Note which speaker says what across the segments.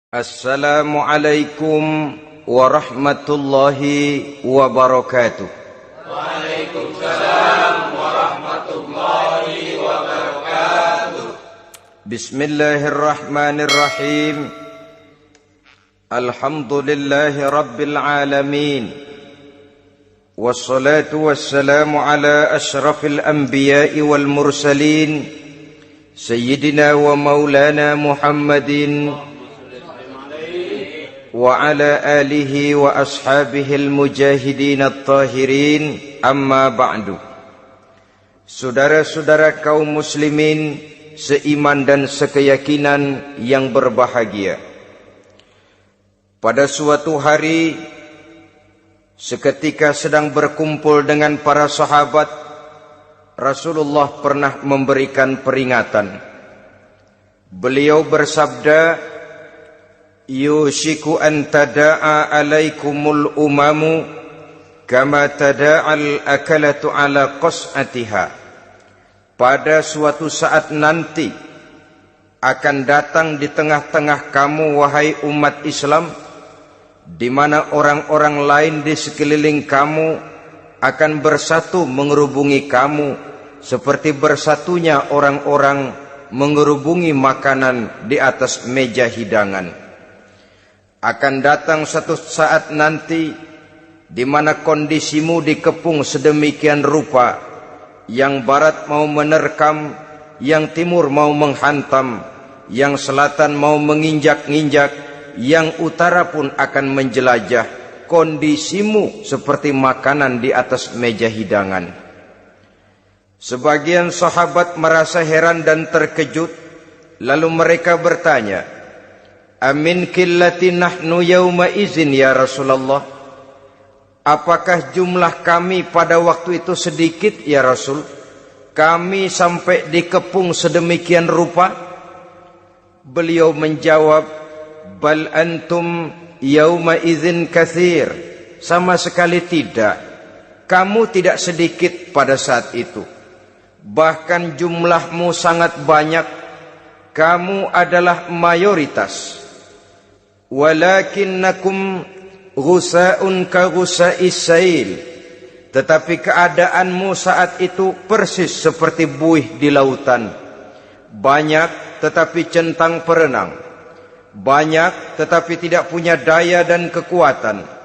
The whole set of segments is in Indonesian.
Speaker 1: Assalamualaikum warahmatullahi wabarakatuh.
Speaker 2: Waalaikumsalam warahmatullahi wabarakatuh.
Speaker 1: Bismillahirrahmanirrahim. Alhamdulillahi rabbil alamin. Wassalatu wassalamu ala ashrafil anbiya'i wal mursalin, Sayyidina wa maulana Muhammadin wa ala alihi wa ashabihi al-mujahidin at-tahirin, amma ba'du. Saudara-saudara kaum muslimin seiman dan sekeyakinan yang berbahagia, pada suatu hari seketika sedang berkumpul dengan para sahabat, Rasulullah pernah memberikan peringatan. Beliau bersabda, yushiku an tada'a alaikumul umamu kama tada'al akalatu ala qas'atiha. Pada suatu saat nanti akan datang di tengah-tengah kamu, wahai umat Islam, di mana orang-orang lain di sekeliling kamu akan bersatu mengerubungi kamu seperti bersatunya orang-orang mengerubungi makanan di atas meja hidangan. Akan datang satu saat nanti di mana kondisimu dikepung sedemikian rupa, yang barat mau menerkam, yang timur mau menghantam, yang selatan mau menginjak-injak, yang utara pun akan menjelajah. Kondisimu seperti makanan di atas meja hidangan. Sebagian sahabat merasa heran dan terkejut, lalu mereka bertanya, amin qillati nahnu yawma izin ya Rasulullah? Apakah jumlah kami pada waktu itu sedikit ya Rasul? Kami sampai dikepung sedemikian rupa? Beliau menjawab, bal antum yawma izin katsir. Sama sekali tidak. Kamu tidak sedikit pada saat itu. Bahkan jumlahmu sangat banyak. Kamu adalah mayoritas. Walakinnakum ghusa'un ka ghusa'is sail. Tetapi keadaanmu saat itu persis seperti buih di lautan. Banyak tetapi centang perenang. Banyak tetapi tidak punya daya dan kekuatan.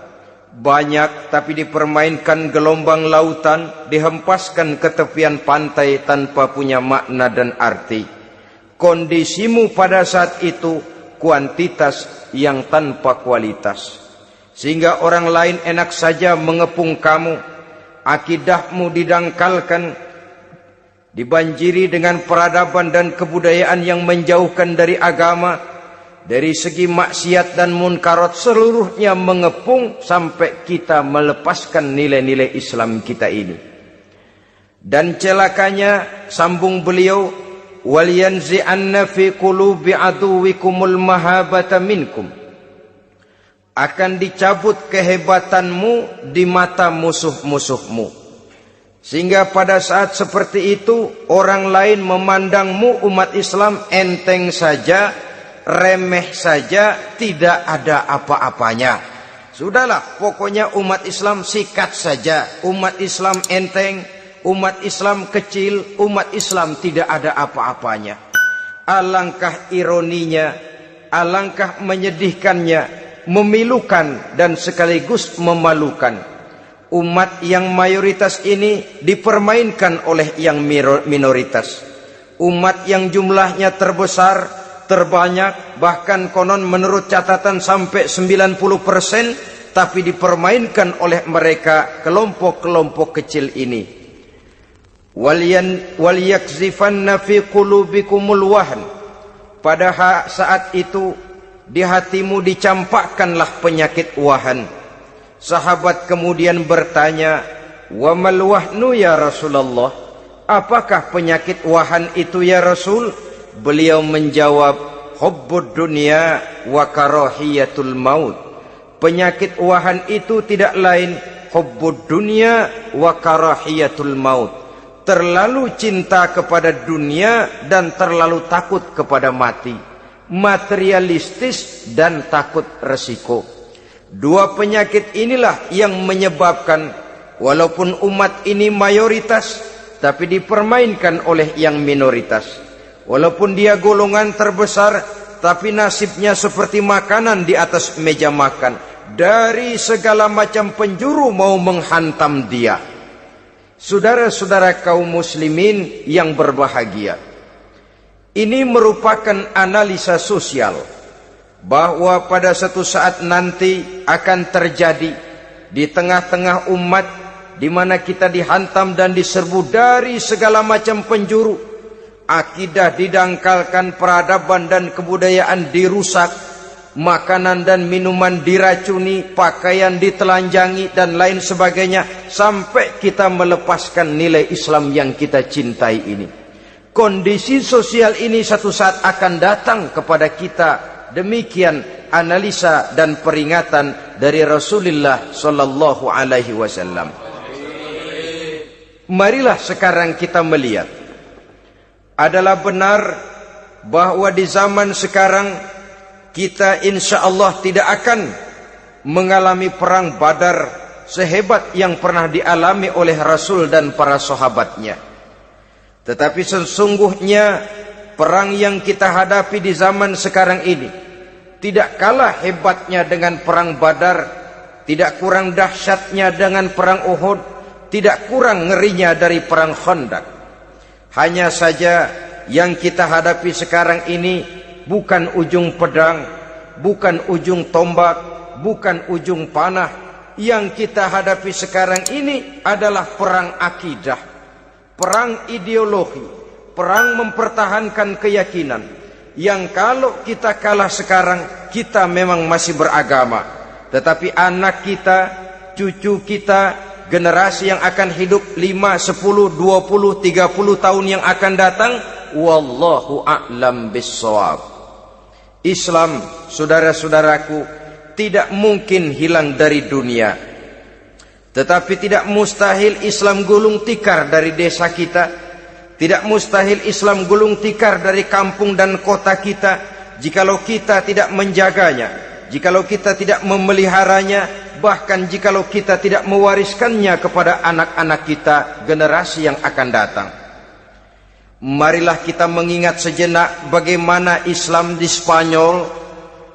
Speaker 1: Banyak tapi dipermainkan gelombang lautan, dihempaskan ke tepian pantai tanpa punya makna dan arti. Kondisimu pada saat itu kuantitas yang tanpa kualitas, sehingga orang lain enak saja mengepung kamu. Akidahmu didangkalkan, dibanjiri dengan peradaban dan kebudayaan yang menjauhkan dari agama. Dari segi maksiat dan munkarat seluruhnya mengepung sampai kita melepaskan nilai-nilai Islam kita ini. Dan celakanya, sambung beliau, waliyanzi'anna fi qulubi aduwikumul mahabata minkum. Akan dicabut kehebatanmu di mata musuh-musuhmu, sehingga pada saat seperti itu orang lain memandangmu umat Islam enteng saja, remeh saja, tidak ada apa-apanya. Sudahlah, pokoknya umat Islam sikat saja. Umat Islam enteng, umat Islam kecil, umat Islam tidak ada apa-apanya. Alangkah ironinya, alangkah menyedihkannya, memilukan dan sekaligus memalukan. Umat yang mayoritas ini dipermainkan oleh yang minoritas. Umat yang jumlahnya terbesar, terbanyak, bahkan konon menurut catatan sampai 90%, tapi dipermainkan oleh mereka kelompok-kelompok kecil ini. Waliyakzifanna fi qulubikumul wahn. Pada saat itu di hatimu dicampakkanlah penyakit wahan. Sahabat kemudian bertanya, wa mal wahnu ya Rasulullah? Apakah penyakit wahan itu ya Rasul? Beliau menjawab, hubbud dunya wa karahiyatul maut. Penyakit wahan itu tidak lain hubbud dunya wa karahiyatul maut. Terlalu cinta kepada dunia dan terlalu takut kepada mati. materialistis dan takut resiko. Dua penyakit inilah yang menyebabkan walaupun umat ini mayoritas, tapi dipermainkan oleh yang minoritas. Walaupun dia golongan terbesar, tapi nasibnya seperti makanan di atas meja makan. Dari segala macam penjuru mau menghantam dia. Saudara-saudara kaum muslimin yang berbahagia, ini merupakan analisa sosial bahwa pada satu saat nanti akan terjadi di tengah-tengah umat di mana kita dihantam dan diserbu dari segala macam penjuru. Akidah didangkalkan, peradaban dan kebudayaan dirusak, makanan dan minuman diracuni, pakaian ditelanjangi dan lain sebagainya, sampai kita melepaskan nilai Islam yang kita cintai ini. Kondisi sosial ini satu saat akan datang kepada kita. Demikian analisa dan peringatan dari Rasulullah sallallahu alaihi wasallam. Marilah sekarang kita melihat, adalah benar bahwa di zaman sekarang kita insya Allah tidak akan mengalami perang Badar sehebat yang pernah dialami oleh Rasul dan para sahabatnya. Tetapi sesungguhnya perang yang kita hadapi di zaman sekarang ini tidak kalah hebatnya dengan perang Badar, tidak kurang dahsyatnya dengan perang Uhud, tidak kurang ngerinya dari perang Khandaq. Hanya saja yang kita hadapi sekarang ini bukan ujung pedang, bukan ujung tombak, bukan ujung panah. Yang kita hadapi sekarang ini adalah perang akidah, perang ideologi, perang mempertahankan keyakinan. Yang kalau kita kalah sekarang, kita memang masih beragama. Tetapi anak kita, cucu kita, generasi yang akan hidup 5, 10, 20, 30 tahun yang akan datang, wallahu a'lam bissawab. Islam, saudara-saudaraku, tidak mungkin hilang dari dunia. Tetapi tidak mustahil Islam gulung tikar dari desa kita. Tidak mustahil Islam gulung tikar dari kampung dan kota kita, jikalau kita tidak menjaganya, jikalau kita tidak memeliharanya, bahkan jikalau kita tidak mewariskannya kepada anak-anak kita, generasi yang akan datang. Marilah kita mengingat sejenak bagaimana Islam di Spanyol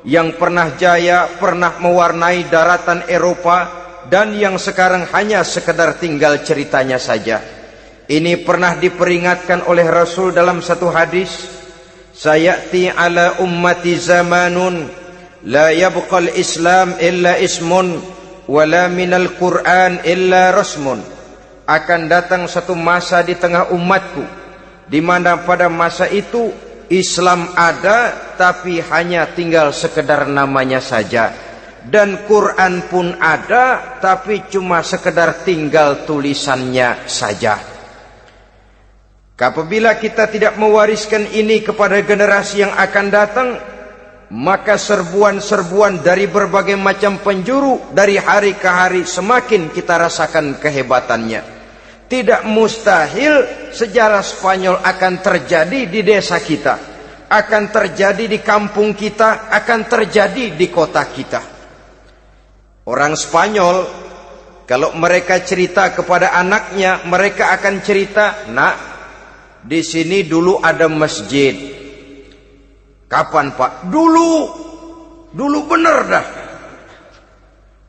Speaker 1: yang pernah jaya, pernah mewarnai daratan Eropa, dan yang sekarang hanya sekedar tinggal ceritanya saja. Ini pernah diperingatkan oleh Rasul dalam satu hadis, sayati ala ummati zamanun la yabqal Islam illa ismun wala minal Quran illa rasmun. Akan datang satu masa di tengah umatku di mana pada masa itu Islam ada tapi hanya tinggal sekedar namanya saja, dan Quran pun ada tapi cuma sekedar tinggal tulisannya saja. Apabila kita tidak mewariskan ini kepada generasi yang akan datang, maka serbuan-serbuan dari berbagai macam penjuru dari hari ke hari semakin kita rasakan kehebatannya. Tidak mustahil sejarah Spanyol akan terjadi di desa kita, akan terjadi di kampung kita, akan terjadi di kota kita. Orang Spanyol, kalau mereka cerita kepada anaknya, mereka akan cerita, nak, di sini dulu ada masjid. Kapan Pak? Dulu bener dah.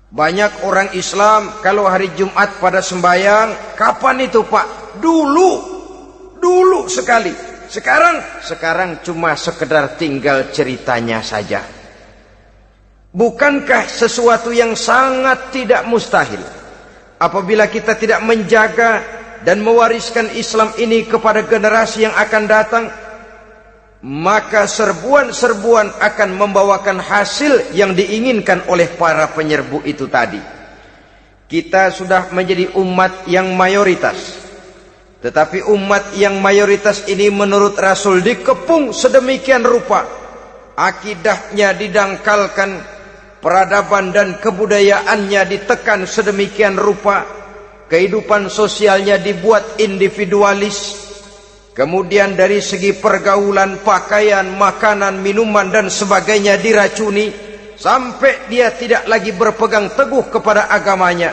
Speaker 1: Banyak orang Islam kalau hari Jumat pada sembahyang, kapan itu Pak? Dulu sekali. Sekarang cuma sekedar tinggal ceritanya saja. Bukankah sesuatu yang sangat tidak mustahil apabila kita tidak menjaga dan mewariskan Islam ini kepada generasi yang akan datang, maka serbuan-serbuan akan membawakan hasil yang diinginkan oleh para penyerbu itu tadi. Kita sudah menjadi umat yang mayoritas, tetapi umat yang mayoritas ini menurut Rasul dikepung sedemikian rupa, akidahnya didangkalkan, peradaban dan kebudayaannya ditekan sedemikian rupa, kehidupan sosialnya dibuat individualis, Kemudian dari segi pergaulan, pakaian, makanan, minuman dan sebagainya diracuni, sampai dia tidak lagi berpegang teguh kepada agamanya.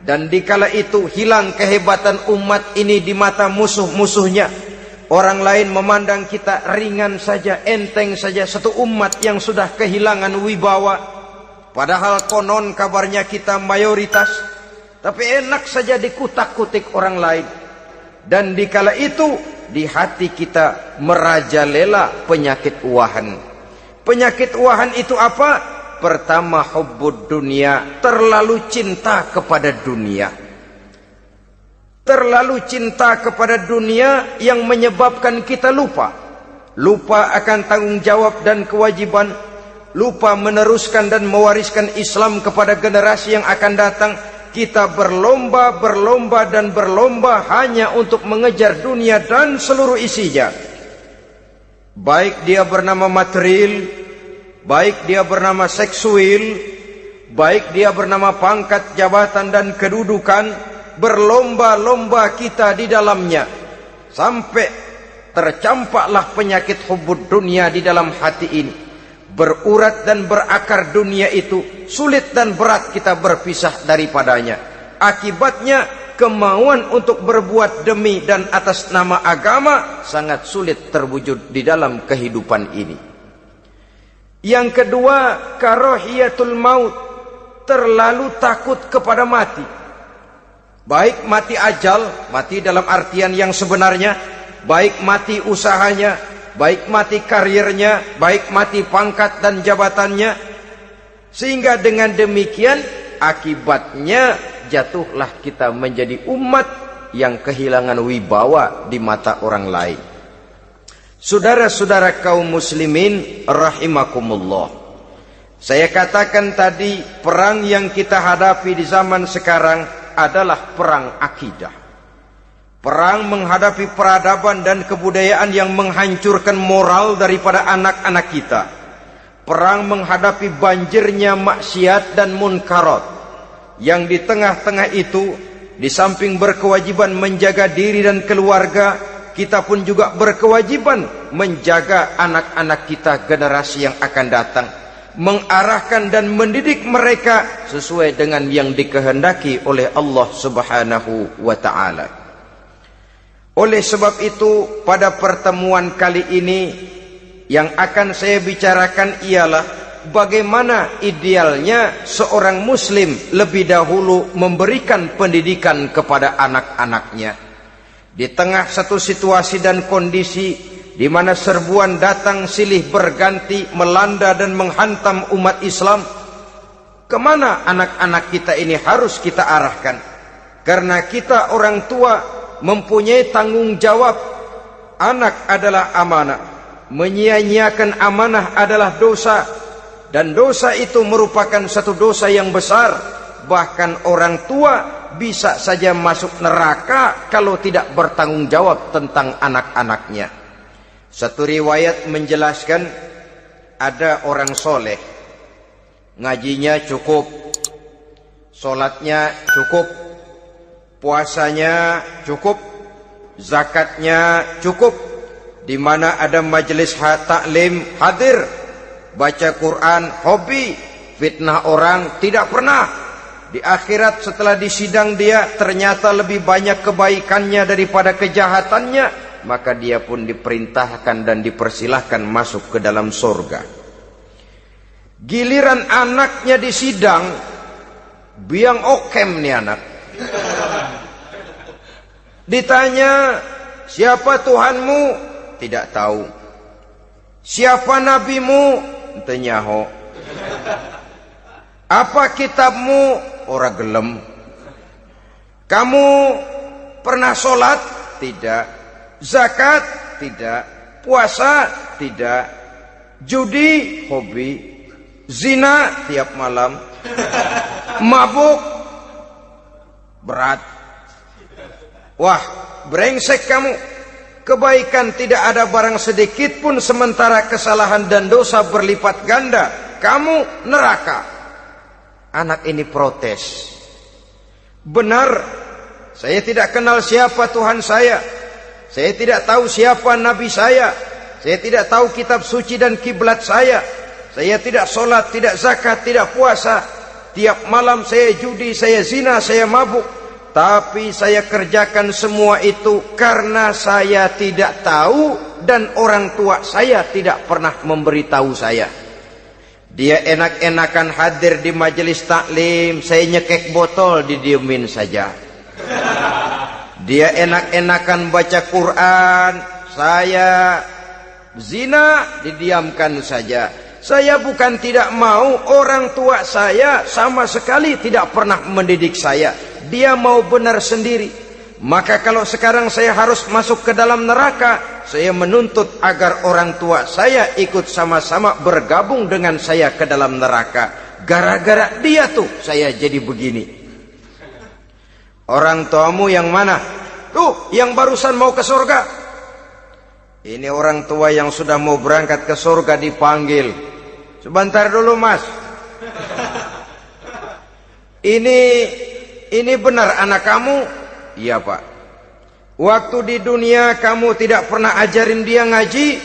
Speaker 1: Dan dikala itu hilang kehebatan umat ini di mata musuh-musuhnya. Orang lain memandang kita ringan saja, enteng saja, satu umat yang sudah kehilangan wibawa. Padahal konon kabarnya kita mayoritas, tapi enak saja dikutak-kutik orang lain. Dan dikala itu di hati kita merajalela penyakit uahan. Penyakit uahan itu apa? Pertama, hubbud dunia, terlalu cinta kepada dunia. Terlalu cinta kepada dunia yang menyebabkan kita lupa akan tanggung jawab dan kewajiban, lupa meneruskan dan mewariskan Islam kepada generasi yang akan datang. Kita berlomba dan berlomba hanya untuk mengejar dunia dan seluruh isinya. Baik dia bernama material, baik dia bernama seksual, baik dia bernama pangkat, jabatan dan kedudukan, berlomba-lomba kita di dalamnya. Sampai tercampaklah penyakit hubbud dunia di dalam hati ini. Berurat dan berakar dunia itu, sulit dan berat kita berpisah daripadanya. Akibatnya kemauan untuk berbuat demi dan atas nama agama sangat sulit terwujud di dalam kehidupan ini. Yang kedua, karahiyatul maut, terlalu takut kepada mati. Baik mati ajal, mati dalam artian yang sebenarnya, baik mati usahanya, baik mati karirnya, baik mati pangkat dan jabatannya. Sehingga dengan demikian akibatnya jatuhlah kita menjadi umat yang kehilangan wibawa di mata orang lain. Saudara-saudara kaum muslimin rahimakumullah, saya katakan tadi, perang yang kita hadapi di zaman sekarang adalah perang akidah. Perang menghadapi peradaban dan kebudayaan yang menghancurkan moral daripada anak-anak kita. Perang menghadapi banjirnya maksiat dan munkarat. Yang di tengah-tengah itu, di samping berkewajiban menjaga diri dan keluarga, kita pun juga berkewajiban menjaga anak-anak kita, generasi yang akan datang. Mengarahkan dan mendidik mereka sesuai dengan yang dikehendaki oleh Allah Subhanahu wa ta'ala. Oleh sebab itu, pada pertemuan kali ini yang akan saya bicarakan ialah bagaimana idealnya seorang muslim lebih dahulu memberikan pendidikan kepada anak-anaknya. Di tengah satu situasi dan kondisi di mana serbuan datang silih berganti melanda dan menghantam umat Islam, kemana anak-anak kita ini harus kita arahkan? Karena kita orang tua mempunyai tanggung jawab. Anak adalah amanah, menyia-nyiakan amanah adalah dosa, dan dosa itu merupakan satu dosa yang besar. Bahkan orang tua bisa saja masuk neraka kalau tidak bertanggung jawab tentang anak-anaknya. Satu riwayat menjelaskan ada orang soleh, ngajinya cukup, sholatnya cukup, puasanya cukup, zakatnya cukup, di mana ada majelis taklim hadir, baca Quran hobi, fitnah orang tidak pernah. Di akhirat setelah disidang dia ternyata lebih banyak kebaikannya daripada kejahatannya, maka dia pun diperintahkan dan dipersilahkan masuk ke dalam surga. Giliran anaknya disidang, biang okem nih anak. Ditanya, siapa Tuhanmu? Tidak tahu. Siapa nabimu? Ente nyaho. Apa kitabmu? Ora gelem. Kamu pernah sholat? Tidak. Zakat? Tidak. Puasa? Tidak. Judi? Hobi. Zina? Tiap malam. Mabuk? Berat. Wah, brengsek kamu. Kebaikan tidak ada barang sedikit pun, sementara kesalahan dan dosa berlipat ganda. Kamu neraka. Anak ini protes. Benar, saya tidak kenal siapa Tuhan saya. Saya tidak tahu siapa nabi saya. Saya tidak tahu kitab suci dan kiblat saya. Saya tidak sholat, tidak zakat, tidak puasa. Tiap malam saya judi, saya zina, saya mabuk. Tapi saya kerjakan semua itu karena saya tidak tahu dan orang tua saya tidak pernah memberitahu saya. Dia enak-enakan hadir di majelis taklim, saya nyekek botol, didiemin saja. Dia enak-enakan baca Quran, saya zina, didiamkan saja. Saya bukan tidak mau, orang tua saya sama sekali tidak pernah mendidik saya. Dia mau benar sendiri. Maka kalau sekarang saya harus masuk ke dalam neraka, saya menuntut agar orang tua saya ikut sama-sama bergabung dengan saya ke dalam neraka. Gara-gara dia tuh saya jadi begini. Orang tuamu yang mana? Tuh, yang barusan mau ke surga. Ini orang tua yang sudah mau berangkat ke surga dipanggil. Sebentar dulu mas. Ini benar anak kamu? Iya pak. Waktu di dunia kamu tidak pernah ajarin dia ngaji?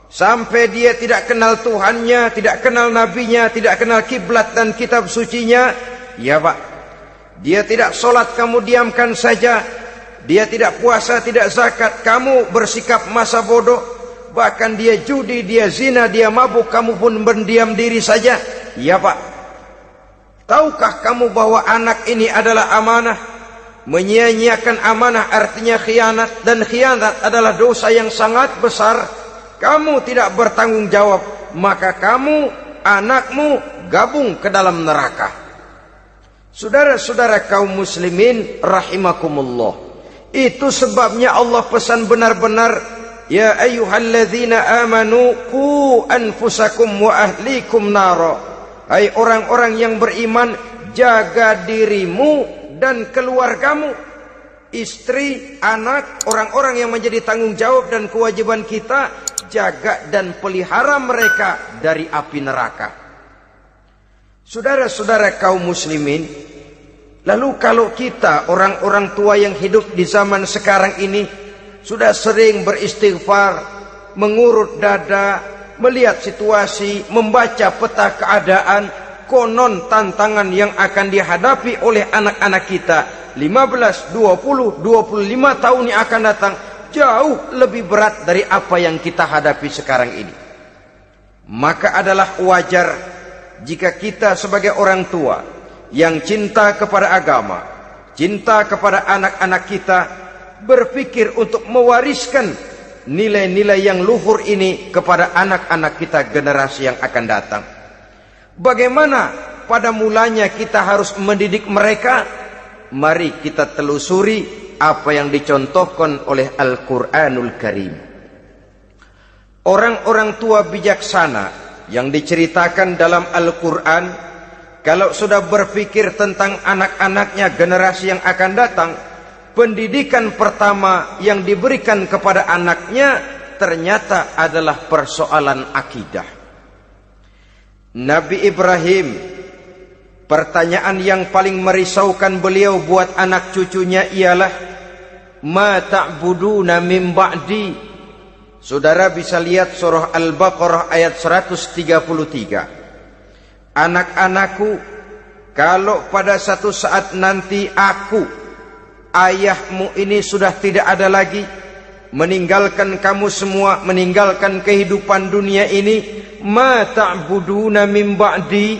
Speaker 1: Sampai dia tidak kenal Tuhannya, tidak kenal nabinya, tidak kenal kiblat dan kitab sucinya? Iya pak. Dia tidak sholat, kamu diamkan saja. Dia tidak puasa, tidak zakat, kamu bersikap masa bodoh. Bahkan dia judi, dia zina, dia mabuk, kamu pun berdiam diri saja. Iya pak. Tahukah kamu bahwa anak ini adalah amanah? Menyia-nyiakan amanah artinya khianat, dan khianat adalah dosa yang sangat besar. Kamu tidak bertanggung jawab, maka kamu, anakmu gabung ke dalam neraka. Saudara-saudara kaum muslimin rahimakumullah. Itu sebabnya Allah pesan benar-benar, ya ayyuhalladzina amanu qu anfusakum wa ahlikum nara. Hai orang-orang yang beriman, jaga dirimu dan keluargamu, istri, anak, orang-orang yang menjadi tanggung jawab dan kewajiban kita, jaga dan pelihara mereka dari api neraka. Saudara-saudara kaum muslimin, lalu kalau kita orang-orang tua yang hidup di zaman sekarang ini sudah sering beristighfar, mengurut dada, melihat situasi, membaca peta keadaan, konon tantangan yang akan dihadapi oleh anak-anak kita 15, 20, 25 tahun yang akan datang jauh lebih berat dari apa yang kita hadapi sekarang ini. Maka adalah wajar jika kita sebagai orang tua yang cinta kepada agama, cinta kepada anak-anak kita, berpikir untuk mewariskan nilai-nilai yang luhur ini kepada anak-anak kita generasi yang akan datang. Bagaimana pada mulanya kita harus mendidik mereka? Mari kita telusuri apa yang dicontohkan oleh Al-Quranul Karim. Orang-orang tua bijaksana yang diceritakan dalam Al-Quran, kalau sudah berpikir tentang anak-anaknya generasi yang akan datang, pendidikan pertama yang diberikan kepada anaknya ternyata adalah persoalan akidah. Nabi Ibrahim, pertanyaan yang paling merisaukan beliau buat anak cucunya ialah, ma ta'buduna min ba'di. Saudara bisa lihat surah Al-Baqarah ayat 133. Anak-anakku, kalau pada satu saat nanti aku, ayahmu ini sudah tidak ada lagi, meninggalkan kamu semua, meninggalkan kehidupan dunia ini, ma ta'buduna min ba'di,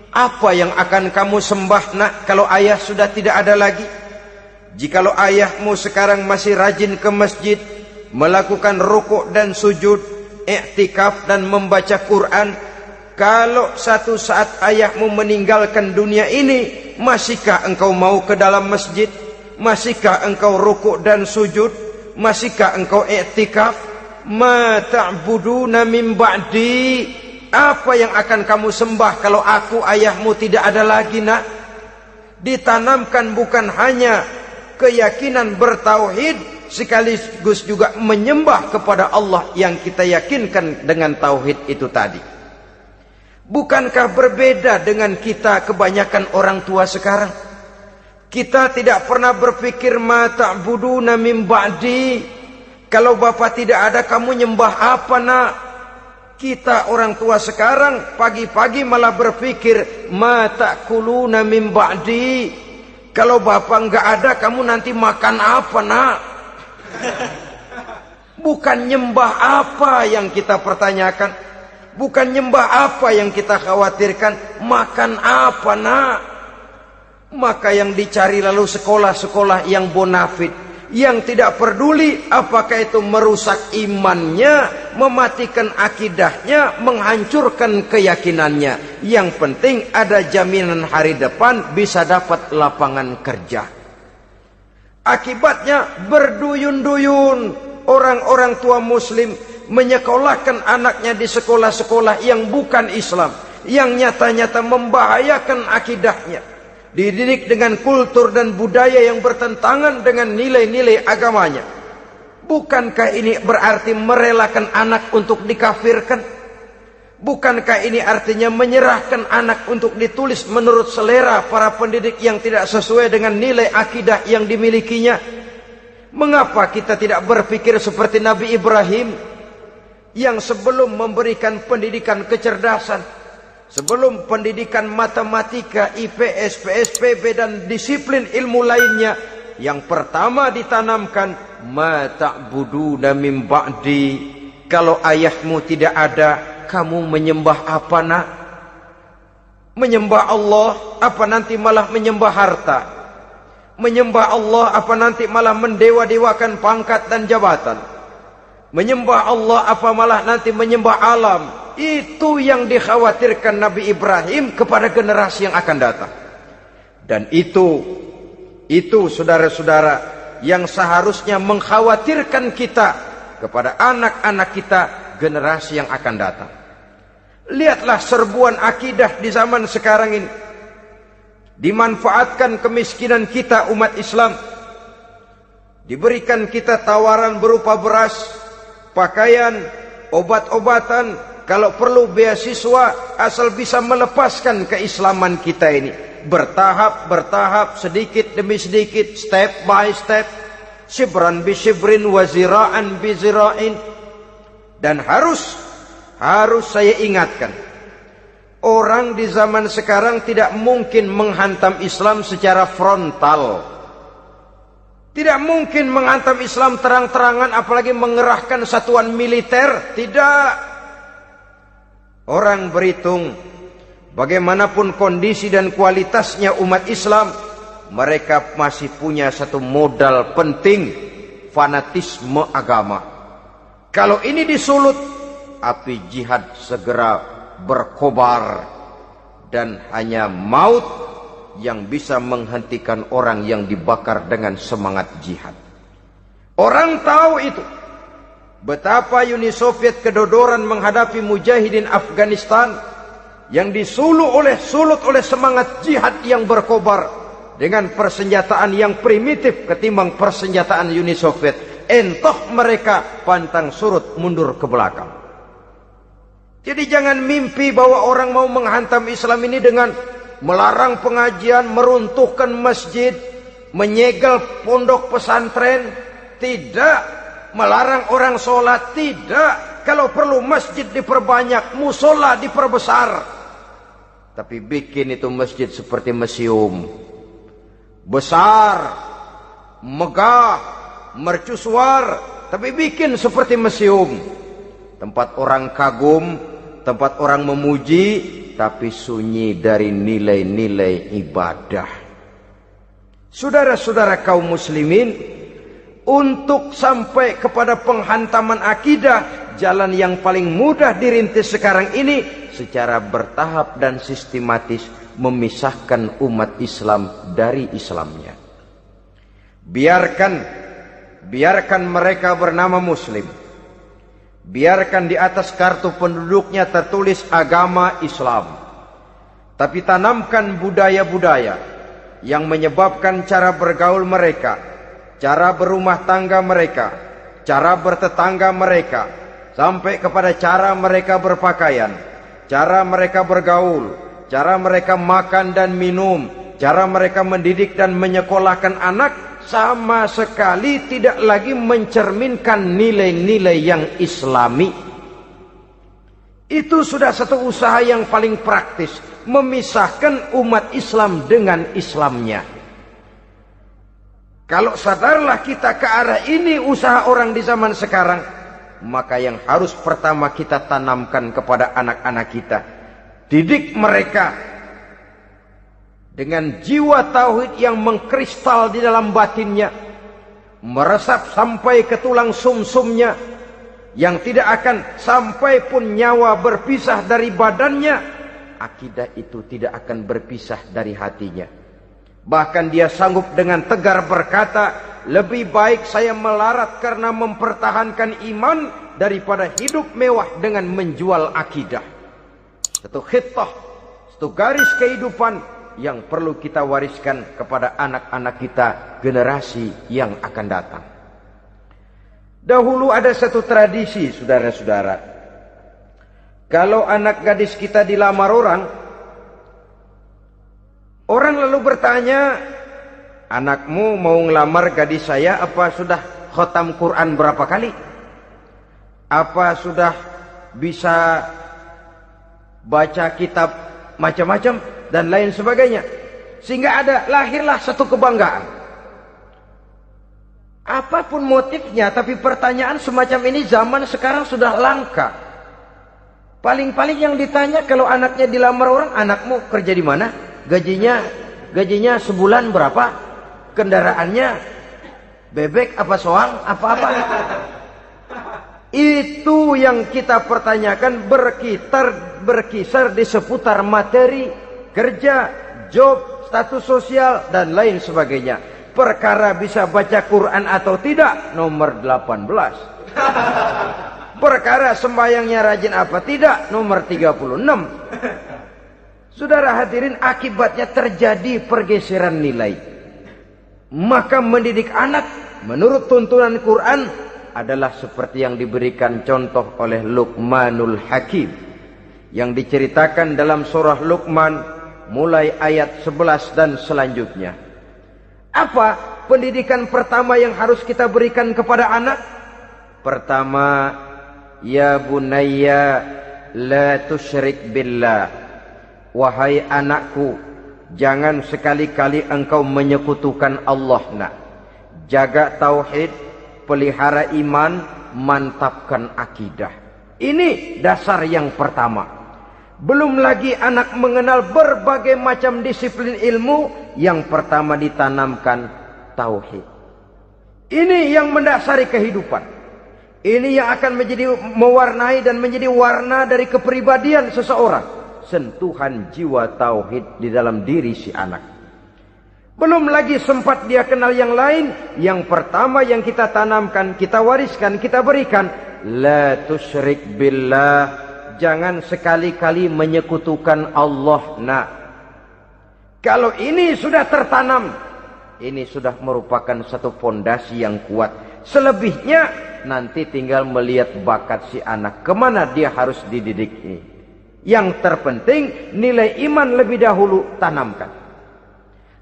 Speaker 1: apa yang akan kamu sembah nak kalau ayah sudah tidak ada lagi? Jikalau ayahmu sekarang masih rajin ke masjid, melakukan rukuk dan sujud, i'tikaf dan membaca Quran, kalau satu saat ayahmu meninggalkan dunia ini, masihkah engkau mau ke dalam masjid? Masihkah engkau rukuk dan sujud? Masihkah engkau i'tikaf? Ma ta'buduna min ba'di, apa yang akan kamu sembah kalau aku ayahmu tidak ada lagi nak? Ditanamkan bukan hanya keyakinan bertauhid, sekaligus juga menyembah kepada Allah yang kita yakinkan dengan tauhid itu tadi. Bukankah berbeda dengan kita kebanyakan orang tua sekarang? Kita tidak pernah berpikir ma ta'buduna min ba'di. Kalau bapak tidak ada, kamu nyembah apa nak? Kita orang tua sekarang pagi-pagi malah berpikir ma ta'kuluna min ba'di. Kalau bapak enggak ada, kamu nanti makan apa nak? Bukan nyembah apa yang kita pertanyakan, bukan nyembah apa yang kita khawatirkan, makan apa nak? Maka yang dicari lalu sekolah-sekolah yang bonafit, yang tidak peduli apakah itu merusak imannya, mematikan akidahnya, menghancurkan keyakinannya. Yang penting ada jaminan hari depan bisa dapat lapangan kerja. Akibatnya berduyun-duyun orang-orang tua muslim menyekolahkan anaknya di sekolah-sekolah yang bukan Islam, yang nyata-nyata membahayakan akidahnya. Dididik dengan kultur dan budaya yang bertentangan dengan nilai-nilai agamanya. Bukankah ini berarti merelakan anak untuk dikafirkan? Bukankah ini artinya menyerahkan anak untuk ditulis menurut selera para pendidik yang tidak sesuai dengan nilai akidah yang dimilikinya? Mengapa kita tidak berpikir seperti Nabi Ibrahim yang sebelum memberikan pendidikan kecerdasan, sebelum pendidikan matematika, IPS, PSPB dan disiplin ilmu lainnya, yang pertama ditanamkan ma ta'buduna min ba'di. Kalau ayahmu tidak ada, kamu menyembah apa nak? Menyembah Allah apa nanti malah menyembah harta? Menyembah Allah apa nanti malah mendewa-dewakan pangkat dan jabatan? Menyembah Allah apa malah nanti menyembah alam? Itu yang dikhawatirkan Nabi Ibrahim kepada generasi yang akan datang. Dan itu saudara-saudara yang seharusnya mengkhawatirkan kita kepada anak-anak kita, generasi yang akan datang. Lihatlah serbuan akidah di zaman sekarang ini. Dimanfaatkan kemiskinan kita umat Islam. Diberikan kita tawaran berupa beras, pakaian, obat-obatan, kalau perlu beasiswa, asal bisa melepaskan keislaman kita ini. Bertahap, sedikit demi sedikit, step by step, shibran bi shibrin wa zira'an bi zira'in. Dan harus saya ingatkan, orang di zaman sekarang tidak mungkin menghantam Islam secara frontal. Tidak mungkin menghantam Islam terang-terangan, apalagi mengerahkan satuan militer. Tidak. Orang berhitung bagaimanapun kondisi dan kualitasnya umat Islam, mereka masih punya satu modal penting, fanatisme agama. Kalau ini disulut, api jihad segera berkobar, dan hanya maut yang bisa menghentikan orang yang dibakar dengan semangat jihad. Orang tahu itu. Betapa Uni Soviet kedodoran menghadapi mujahidin Afghanistan yang disulut oleh semangat jihad yang berkobar dengan persenjataan yang primitif ketimbang persenjataan Uni Soviet. Entah mereka pantang surut mundur ke belakang. Jadi jangan mimpi bahwa orang mau menghantam Islam ini dengan melarang pengajian, meruntuhkan masjid, menyegel pondok pesantren. Tidak. Melarang orang sholat. Tidak. Kalau perlu masjid diperbanyak, musola diperbesar. Tapi bikin itu masjid seperti museum. Besar, megah, mercusuar, tapi bikin seperti museum. Tempat orang kagum, tempat orang memuji, tapi sunyi dari nilai-nilai ibadah. Saudara-saudara kaum muslimin, untuk sampai kepada penghantaman akidah, jalan yang paling mudah dirintis sekarang ini secara bertahap dan sistematis, memisahkan umat Islam dari Islamnya. Biarkan mereka bernama Muslim. Biarkan di atas kartu penduduknya tertulis agama Islam. Tapi tanamkan budaya-budaya yang menyebabkan cara bergaul mereka, cara berumah tangga mereka, cara bertetangga mereka, sampai kepada cara mereka berpakaian, cara mereka bergaul, cara mereka makan dan minum, cara mereka mendidik dan menyekolahkan anak sama sekali tidak lagi mencerminkan nilai-nilai yang islami. Itu sudah satu usaha yang paling praktis, memisahkan umat Islam dengan Islamnya. Kalau sadarlah kita ke arah ini usaha orang di zaman sekarang, maka yang harus pertama kita tanamkan kepada anak-anak kita, didik mereka dengan jiwa tauhid yang mengkristal di dalam batinnya, meresap sampai ke tulang sumsumnya, yang tidak akan sampai pun nyawa berpisah dari badannya, akidah itu tidak akan berpisah dari hatinya. Bahkan dia sanggup dengan tegar berkata, lebih baik saya melarat karena mempertahankan iman daripada hidup mewah dengan menjual akidah. Satu khittah, satu garis kehidupan yang perlu kita wariskan kepada anak-anak kita, generasi yang akan datang. Dahulu ada satu tradisi, saudara-saudara. Kalau anak gadis kita dilamar orang, orang lalu bertanya, anakmu mau ngelamar gadis saya, apa sudah khotam Quran berapa kali? Apa sudah bisa baca kitab macam-macam dan lain sebagainya? Sehingga lahirlah satu kebanggaan. Apapun motifnya, tapi pertanyaan semacam ini zaman sekarang sudah langka. Paling-paling yang ditanya kalau anaknya dilamar orang, anakmu kerja di mana? Gajinya sebulan berapa? Kendaraannya bebek apa soang apa-apa? Itu yang kita pertanyakan, berkisar di seputar materi, kerja, job, status sosial dan lain sebagainya. Perkara bisa baca Quran atau tidak, nomor 18. Perkara sembahyangnya rajin apa tidak, nomor 36. Saudara hadirin, akibatnya terjadi pergeseran nilai. Maka mendidik anak menurut tuntunan Quran adalah seperti yang diberikan contoh oleh Luqmanul Hakim, yang diceritakan dalam surah Luqman mulai ayat 11 dan selanjutnya. Apa pendidikan pertama yang harus kita berikan kepada anak? Pertama, ya bunayya la tusyrik billah. Wahai anakku, jangan sekali-kali engkau menyekutukan Allah. Nak, jaga tauhid, pelihara iman, mantapkan akidah. Ini dasar yang pertama. Belum lagi anak mengenal berbagai macam disiplin ilmu, yang pertama ditanamkan tauhid. Ini yang mendasari kehidupan. Ini yang akan menjadi mewarnai dan menjadi warna dari kepribadian seseorang. Sentuhan jiwa tauhid di dalam diri si anak. Belum lagi sempat dia kenal yang lain. Yang pertama yang kita tanamkan, kita wariskan, kita berikan, la tusyrik billah. Jangan sekali-kali menyekutukan Allah. Nah, kalau ini sudah tertanam, ini sudah merupakan satu fondasi yang kuat. Selebihnya nanti tinggal melihat bakat si anak, kemana dia harus dididik ini. Yang terpenting nilai iman lebih dahulu tanamkan.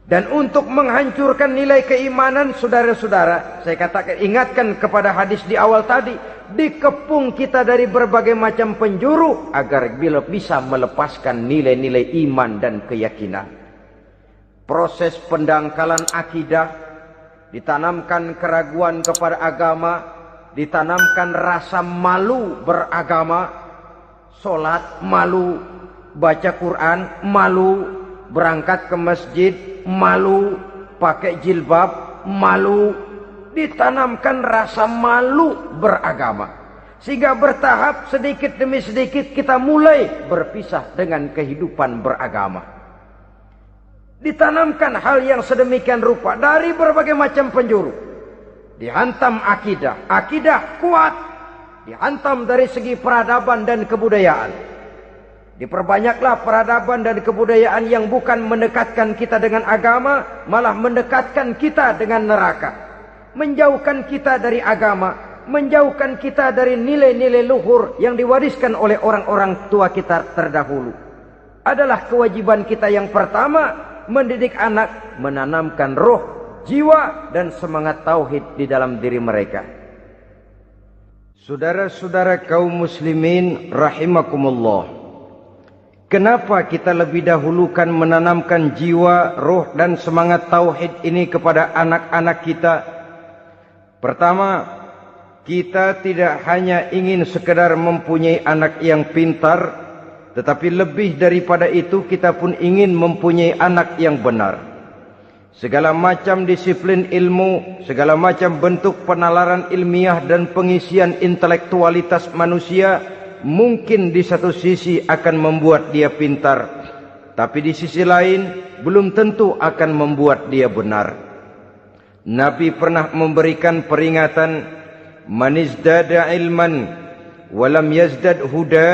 Speaker 1: Dan untuk menghancurkan nilai keimanan, saudara-saudara, saya katakan, ingatkan kepada hadis di awal tadi, dikepung kita dari berbagai macam penjuru agar bila bisa melepaskan nilai-nilai iman dan keyakinan. Proses pendangkalan akidah, ditanamkan keraguan kepada agama, ditanamkan rasa malu beragama, sholat malu, baca Quran malu, berangkat ke masjid malu, pakai jilbab malu. Ditanamkan rasa malu beragama, sehingga bertahap sedikit demi sedikit kita mulai berpisah dengan kehidupan beragama. Ditanamkan hal yang sedemikian rupa dari berbagai macam penjuru. Dihantam akidah, akidah kuat, dihantam dari segi peradaban dan kebudayaan. Diperbanyaklah peradaban dan kebudayaan yang bukan mendekatkan kita dengan agama, malah mendekatkan kita dengan neraka. Menjauhkan kita dari agama, menjauhkan kita dari nilai-nilai luhur yang diwariskan oleh orang-orang tua kita terdahulu. Adalah kewajiban kita yang pertama, mendidik anak, menanamkan roh, jiwa dan semangat tauhid di dalam diri mereka. Saudara-saudara kaum muslimin rahimakumullah. Kenapa kita lebih dahulukan menanamkan jiwa, roh dan semangat tauhid ini kepada anak-anak kita? Pertama, kita tidak hanya ingin sekedar mempunyai anak yang pintar, tetapi lebih daripada itu kita pun ingin mempunyai anak yang benar. Segala macam disiplin ilmu, segala macam bentuk penalaran ilmiah dan pengisian intelektualitas manusia mungkin di satu sisi akan membuat dia pintar, tapi di sisi lain belum tentu akan membuat dia benar. Nabi pernah memberikan peringatan, "Man izdada ilman wa lam yazdad huda,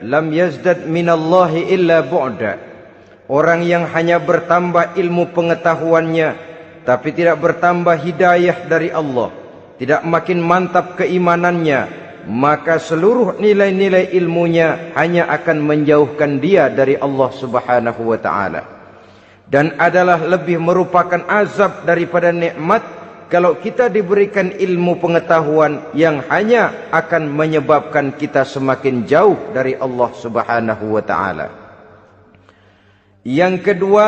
Speaker 1: lam yazdad minallahi illa bu'da." Orang yang hanya bertambah ilmu pengetahuannya tapi tidak bertambah hidayah dari Allah, tidak makin mantap keimanannya, maka seluruh nilai-nilai ilmunya hanya akan menjauhkan dia dari Allah Subhanahu wa taala. Dan adalah lebih merupakan azab daripada nikmat kalau kita diberikan ilmu pengetahuan yang hanya akan menyebabkan kita semakin jauh dari Allah Subhanahu wa taala. Yang kedua,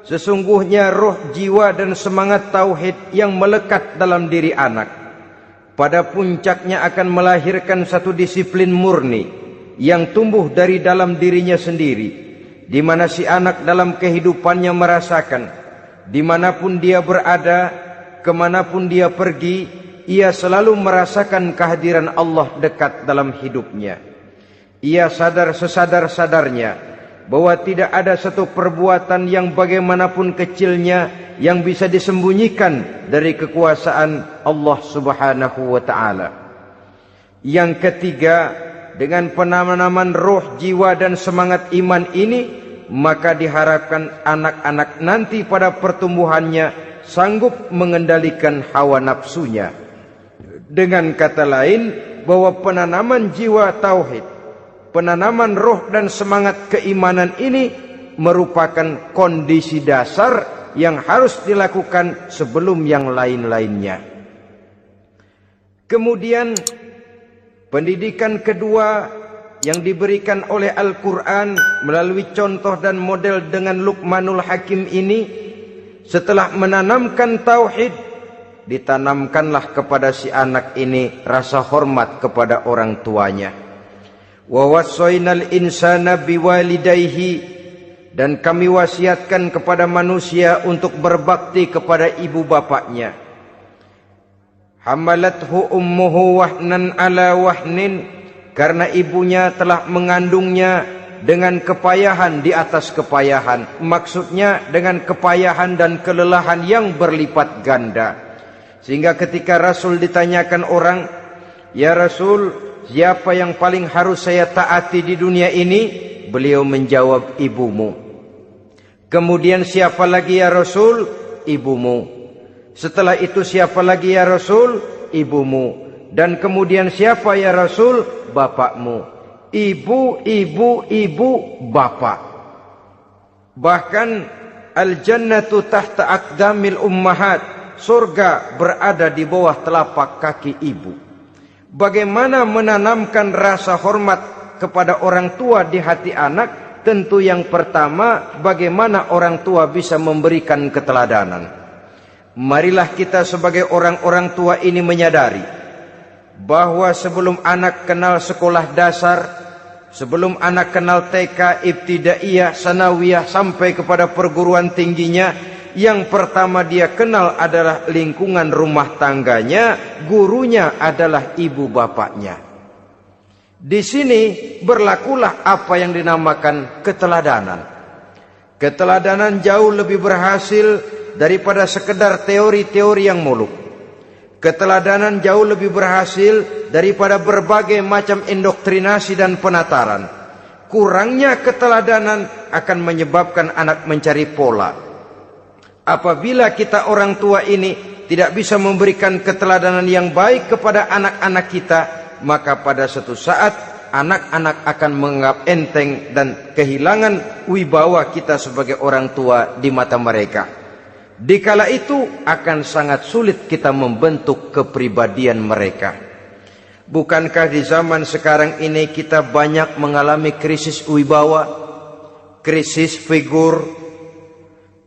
Speaker 1: sesungguhnya roh, jiwa dan semangat tauhid yang melekat dalam diri anak pada puncaknya akan melahirkan satu disiplin murni yang tumbuh dari dalam dirinya sendiri, di mana si anak dalam kehidupannya merasakan dimanapun dia berada, kemanapun dia pergi, ia selalu merasakan kehadiran Allah dekat dalam hidupnya. Ia sadar sesadar-sadarnya bahwa tidak ada satu perbuatan yang bagaimanapun kecilnya yang bisa disembunyikan dari kekuasaan Allah Subhanahu wa taala. Yang ketiga, dengan penanaman roh, jiwa dan semangat iman ini, maka diharapkan anak-anak nanti pada pertumbuhannya sanggup mengendalikan hawa nafsunya. Dengan kata lain, bahwa penanaman jiwa tauhid, penanaman roh dan semangat keimanan ini merupakan kondisi dasar yang harus dilakukan sebelum yang lain-lainnya. Kemudian pendidikan kedua yang diberikan oleh Al-Quran melalui contoh dan model dengan Luqmanul Hakim ini, setelah menanamkan tauhid, ditanamkanlah kepada si anak ini rasa hormat kepada orang tuanya. Wa wassaynal insana biwalidayhi, dan kami wasiatkan kepada manusia untuk berbakti kepada ibu bapaknya. Hamalathu ummuhu wahnan ala wahnin, karena ibunya telah mengandungnya dengan kepayahan di atas kepayahan. Maksudnya dengan kepayahan dan kelelahan yang berlipat ganda. Sehingga ketika Rasul ditanyakan orang, "Ya Rasul, siapa yang paling harus saya taati di dunia ini?" Beliau menjawab, "Ibumu." Kemudian, "Siapa lagi ya Rasul?" "Ibumu." Setelah itu, "Siapa lagi ya Rasul?" "Ibumu." Dan kemudian, "Siapa ya Rasul?" "Bapakmu." Ibu, ibu, ibu, bapak. Bahkan al-jannatu tahta aqdamil ummahat, surga berada di bawah telapak kaki ibu. Bagaimana menanamkan rasa hormat kepada orang tua di hati anak? Tentu yang pertama, bagaimana orang tua bisa memberikan keteladanan. Marilah kita sebagai orang-orang tua ini menyadari bahwa sebelum anak kenal sekolah dasar, sebelum anak kenal TK, ibtidaiyah, sanawiyah sampai kepada perguruan tingginya, yang pertama dia kenal adalah lingkungan rumah tangganya, gurunya adalah ibu bapaknya. Di sini berlakulah apa yang dinamakan keteladanan. Keteladanan jauh lebih berhasil daripada sekedar teori-teori yang muluk. Keteladanan jauh lebih berhasil daripada berbagai macam indoktrinasi dan penataran. Kurangnya keteladanan akan menyebabkan anak mencari pola. Apabila kita orang tua ini tidak bisa memberikan keteladanan yang baik kepada anak-anak kita, maka pada suatu saat anak-anak akan menganggap enteng dan kehilangan wibawa kita sebagai orang tua di mata mereka. Dikala itu akan sangat sulit kita membentuk kepribadian mereka. Bukankah di zaman sekarang ini kita banyak mengalami krisis wibawa, krisis figur?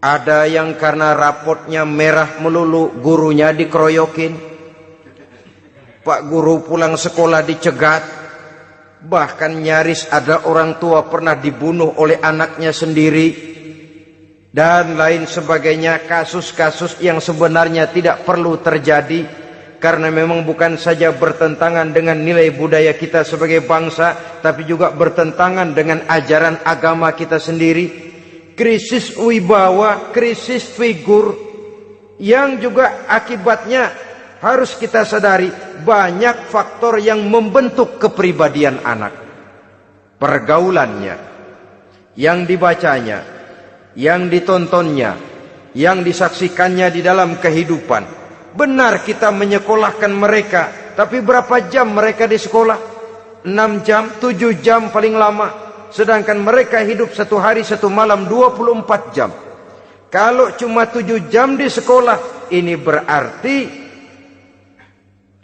Speaker 1: Ada yang karena rapotnya merah melulu, gurunya dikeroyokin. Pak guru pulang sekolah dicegat. Bahkan nyaris ada orang tua pernah dibunuh oleh anaknya sendiri. Dan lain sebagainya, kasus-kasus yang sebenarnya tidak perlu terjadi. Karena memang bukan saja bertentangan dengan nilai budaya kita sebagai bangsa, tapi juga bertentangan dengan ajaran agama kita sendiri. Krisis wibawa, krisis figur, yang juga akibatnya harus kita sadari banyak faktor yang membentuk kepribadian anak. Pergaulannya, yang dibacanya, yang ditontonnya, yang disaksikannya di dalam kehidupan. Benar kita menyekolahkan mereka, tapi berapa jam mereka di sekolah? 6 jam, 7 jam paling lama. Sedangkan mereka hidup 1 hari 1 malam 24 jam. Kalau cuma 7 jam di sekolah, ini berarti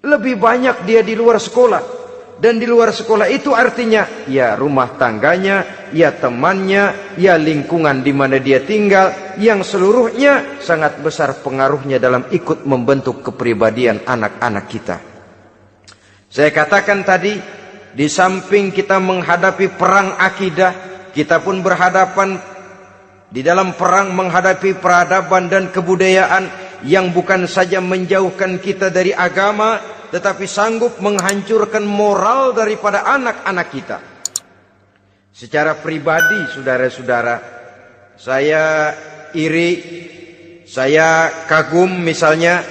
Speaker 1: lebih banyak dia di luar sekolah. Dan di luar sekolah itu artinya ya rumah tangganya, ya temannya, ya lingkungan di mana dia tinggal, yang seluruhnya sangat besar pengaruhnya dalam ikut membentuk kepribadian anak-anak kita. Saya katakan tadi, di samping kita menghadapi perang akidah, kita pun berhadapan di dalam perang menghadapi peradaban dan kebudayaan yang bukan saja menjauhkan kita dari agama, tetapi sanggup menghancurkan moral daripada anak-anak kita. Secara pribadi, saudara-saudara, saya iri, saya kagum misalnya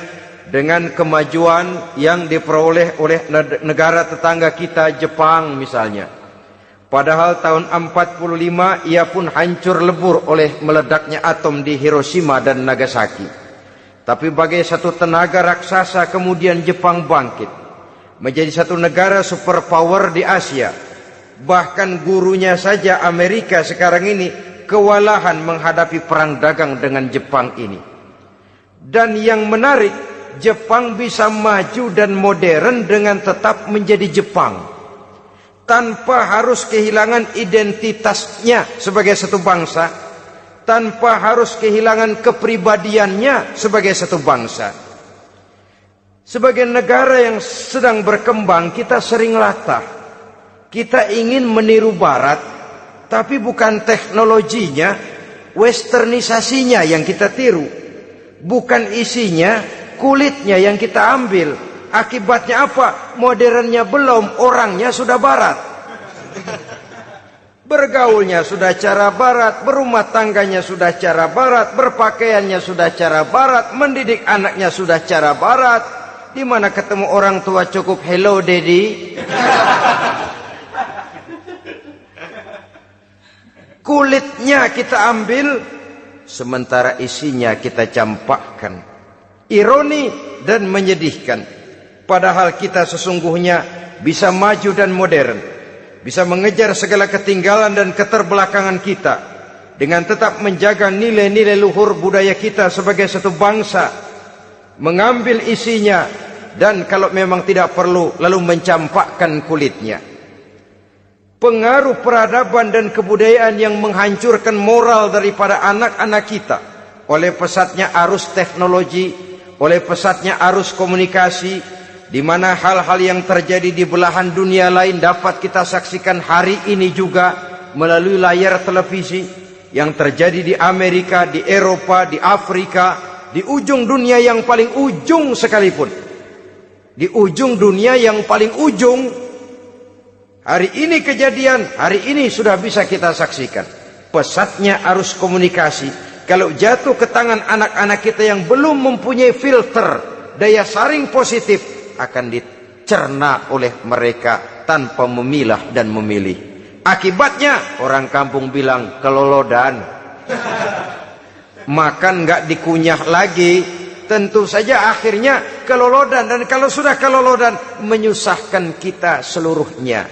Speaker 1: dengan kemajuan yang diperoleh oleh negara tetangga kita, Jepang misalnya. Padahal tahun 45 ia pun hancur lebur oleh meledaknya atom di Hiroshima dan Nagasaki. Tapi bagai satu tenaga raksasa kemudian Jepang bangkit menjadi satu negara superpower di Asia. Bahkan gurunya saja Amerika sekarang ini kewalahan menghadapi perang dagang dengan Jepang ini. Dan yang menarik, Jepang bisa maju dan modern dengan tetap menjadi Jepang, tanpa harus kehilangan identitasnya sebagai satu bangsa, tanpa harus kehilangan kepribadiannya sebagai satu bangsa. Sebagai negara yang sedang berkembang, kita sering latah. Kita ingin meniru Barat, tapi bukan teknologinya, westernisasinya yang kita tiru. Bukan isinya, kulitnya yang kita ambil. Akibatnya apa? Modernnya belum, orangnya sudah Barat. Bergaulnya sudah cara Barat, berumah tangganya sudah cara Barat, berpakaiannya sudah cara Barat, mendidik anaknya sudah cara Barat. Di mana ketemu orang tua cukup hello daddy. Kulitnya kita ambil, sementara isinya kita campakkan. Ironi dan menyedihkan. Padahal kita sesungguhnya bisa maju dan modern, bisa mengejar segala ketinggalan dan keterbelakangan kita, dengan tetap menjaga nilai-nilai luhur budaya kita sebagai satu bangsa, mengambil isinya, dan kalau memang tidak perlu, lalu mencampakkan kulitnya. Pengaruh peradaban dan kebudayaan yang menghancurkan moral daripada anak-anak kita oleh pesatnya arus teknologi, oleh pesatnya arus komunikasi, di mana hal-hal yang terjadi di belahan dunia lain dapat kita saksikan hari ini juga melalui layar televisi, yang terjadi di Amerika, di Eropa, di Afrika, di ujung dunia yang paling ujung sekalipun. Di ujung dunia yang paling ujung, hari ini kejadian, hari ini sudah bisa kita saksikan. Pesatnya arus komunikasi, kalau jatuh ke tangan anak-anak kita yang belum mempunyai filter, daya saring positif, akan dicerna oleh mereka tanpa memilah dan memilih. Akibatnya orang kampung bilang kelolodan. Makan nggak dikunyah lagi. Tentu saja akhirnya kelolodan, dan kalau sudah kelolodan menyusahkan kita seluruhnya.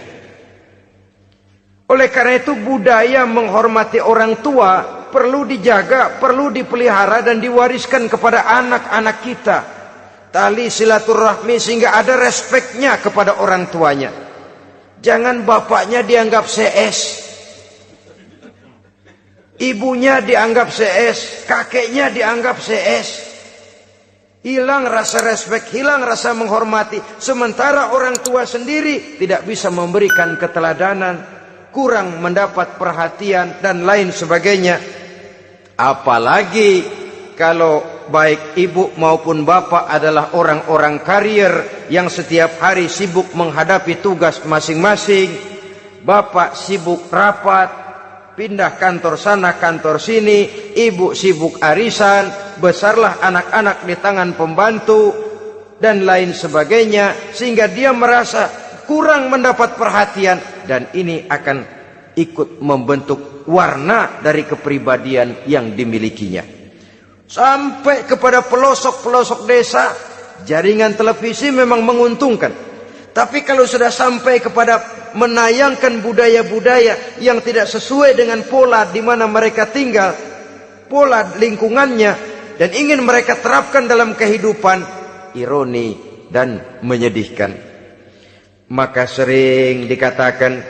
Speaker 1: Oleh karena itu budaya menghormati orang tua perlu dijaga, perlu dipelihara dan diwariskan kepada anak-anak kita. Tali silaturahmi sehingga ada respeknya kepada orang tuanya. Jangan bapaknya dianggap CS, ibunya dianggap CS, kakeknya dianggap CS. Hilang rasa respek, hilang rasa menghormati. Sementara orang tua sendiri tidak bisa memberikan keteladanan, kurang mendapat perhatian dan lain sebagainya. Apalagi kalau baik ibu maupun bapak adalah orang-orang karier yang setiap hari sibuk menghadapi tugas masing-masing. Bapak sibuk rapat, pindah kantor sana kantor sini, ibu sibuk arisan, besarlah anak-anak di tangan pembantu dan lain sebagainya, sehingga dia merasa kurang mendapat perhatian, dan ini akan ikut membentuk warna dari kepribadian yang dimilikinya. Sampai kepada pelosok-pelosok desa, jaringan televisi memang menguntungkan. Tapi kalau sudah sampai kepada menayangkan budaya-budaya yang tidak sesuai dengan pola di mana mereka tinggal, pola lingkungannya, dan ingin mereka terapkan dalam kehidupan, ironi dan menyedihkan. Maka sering dikatakan,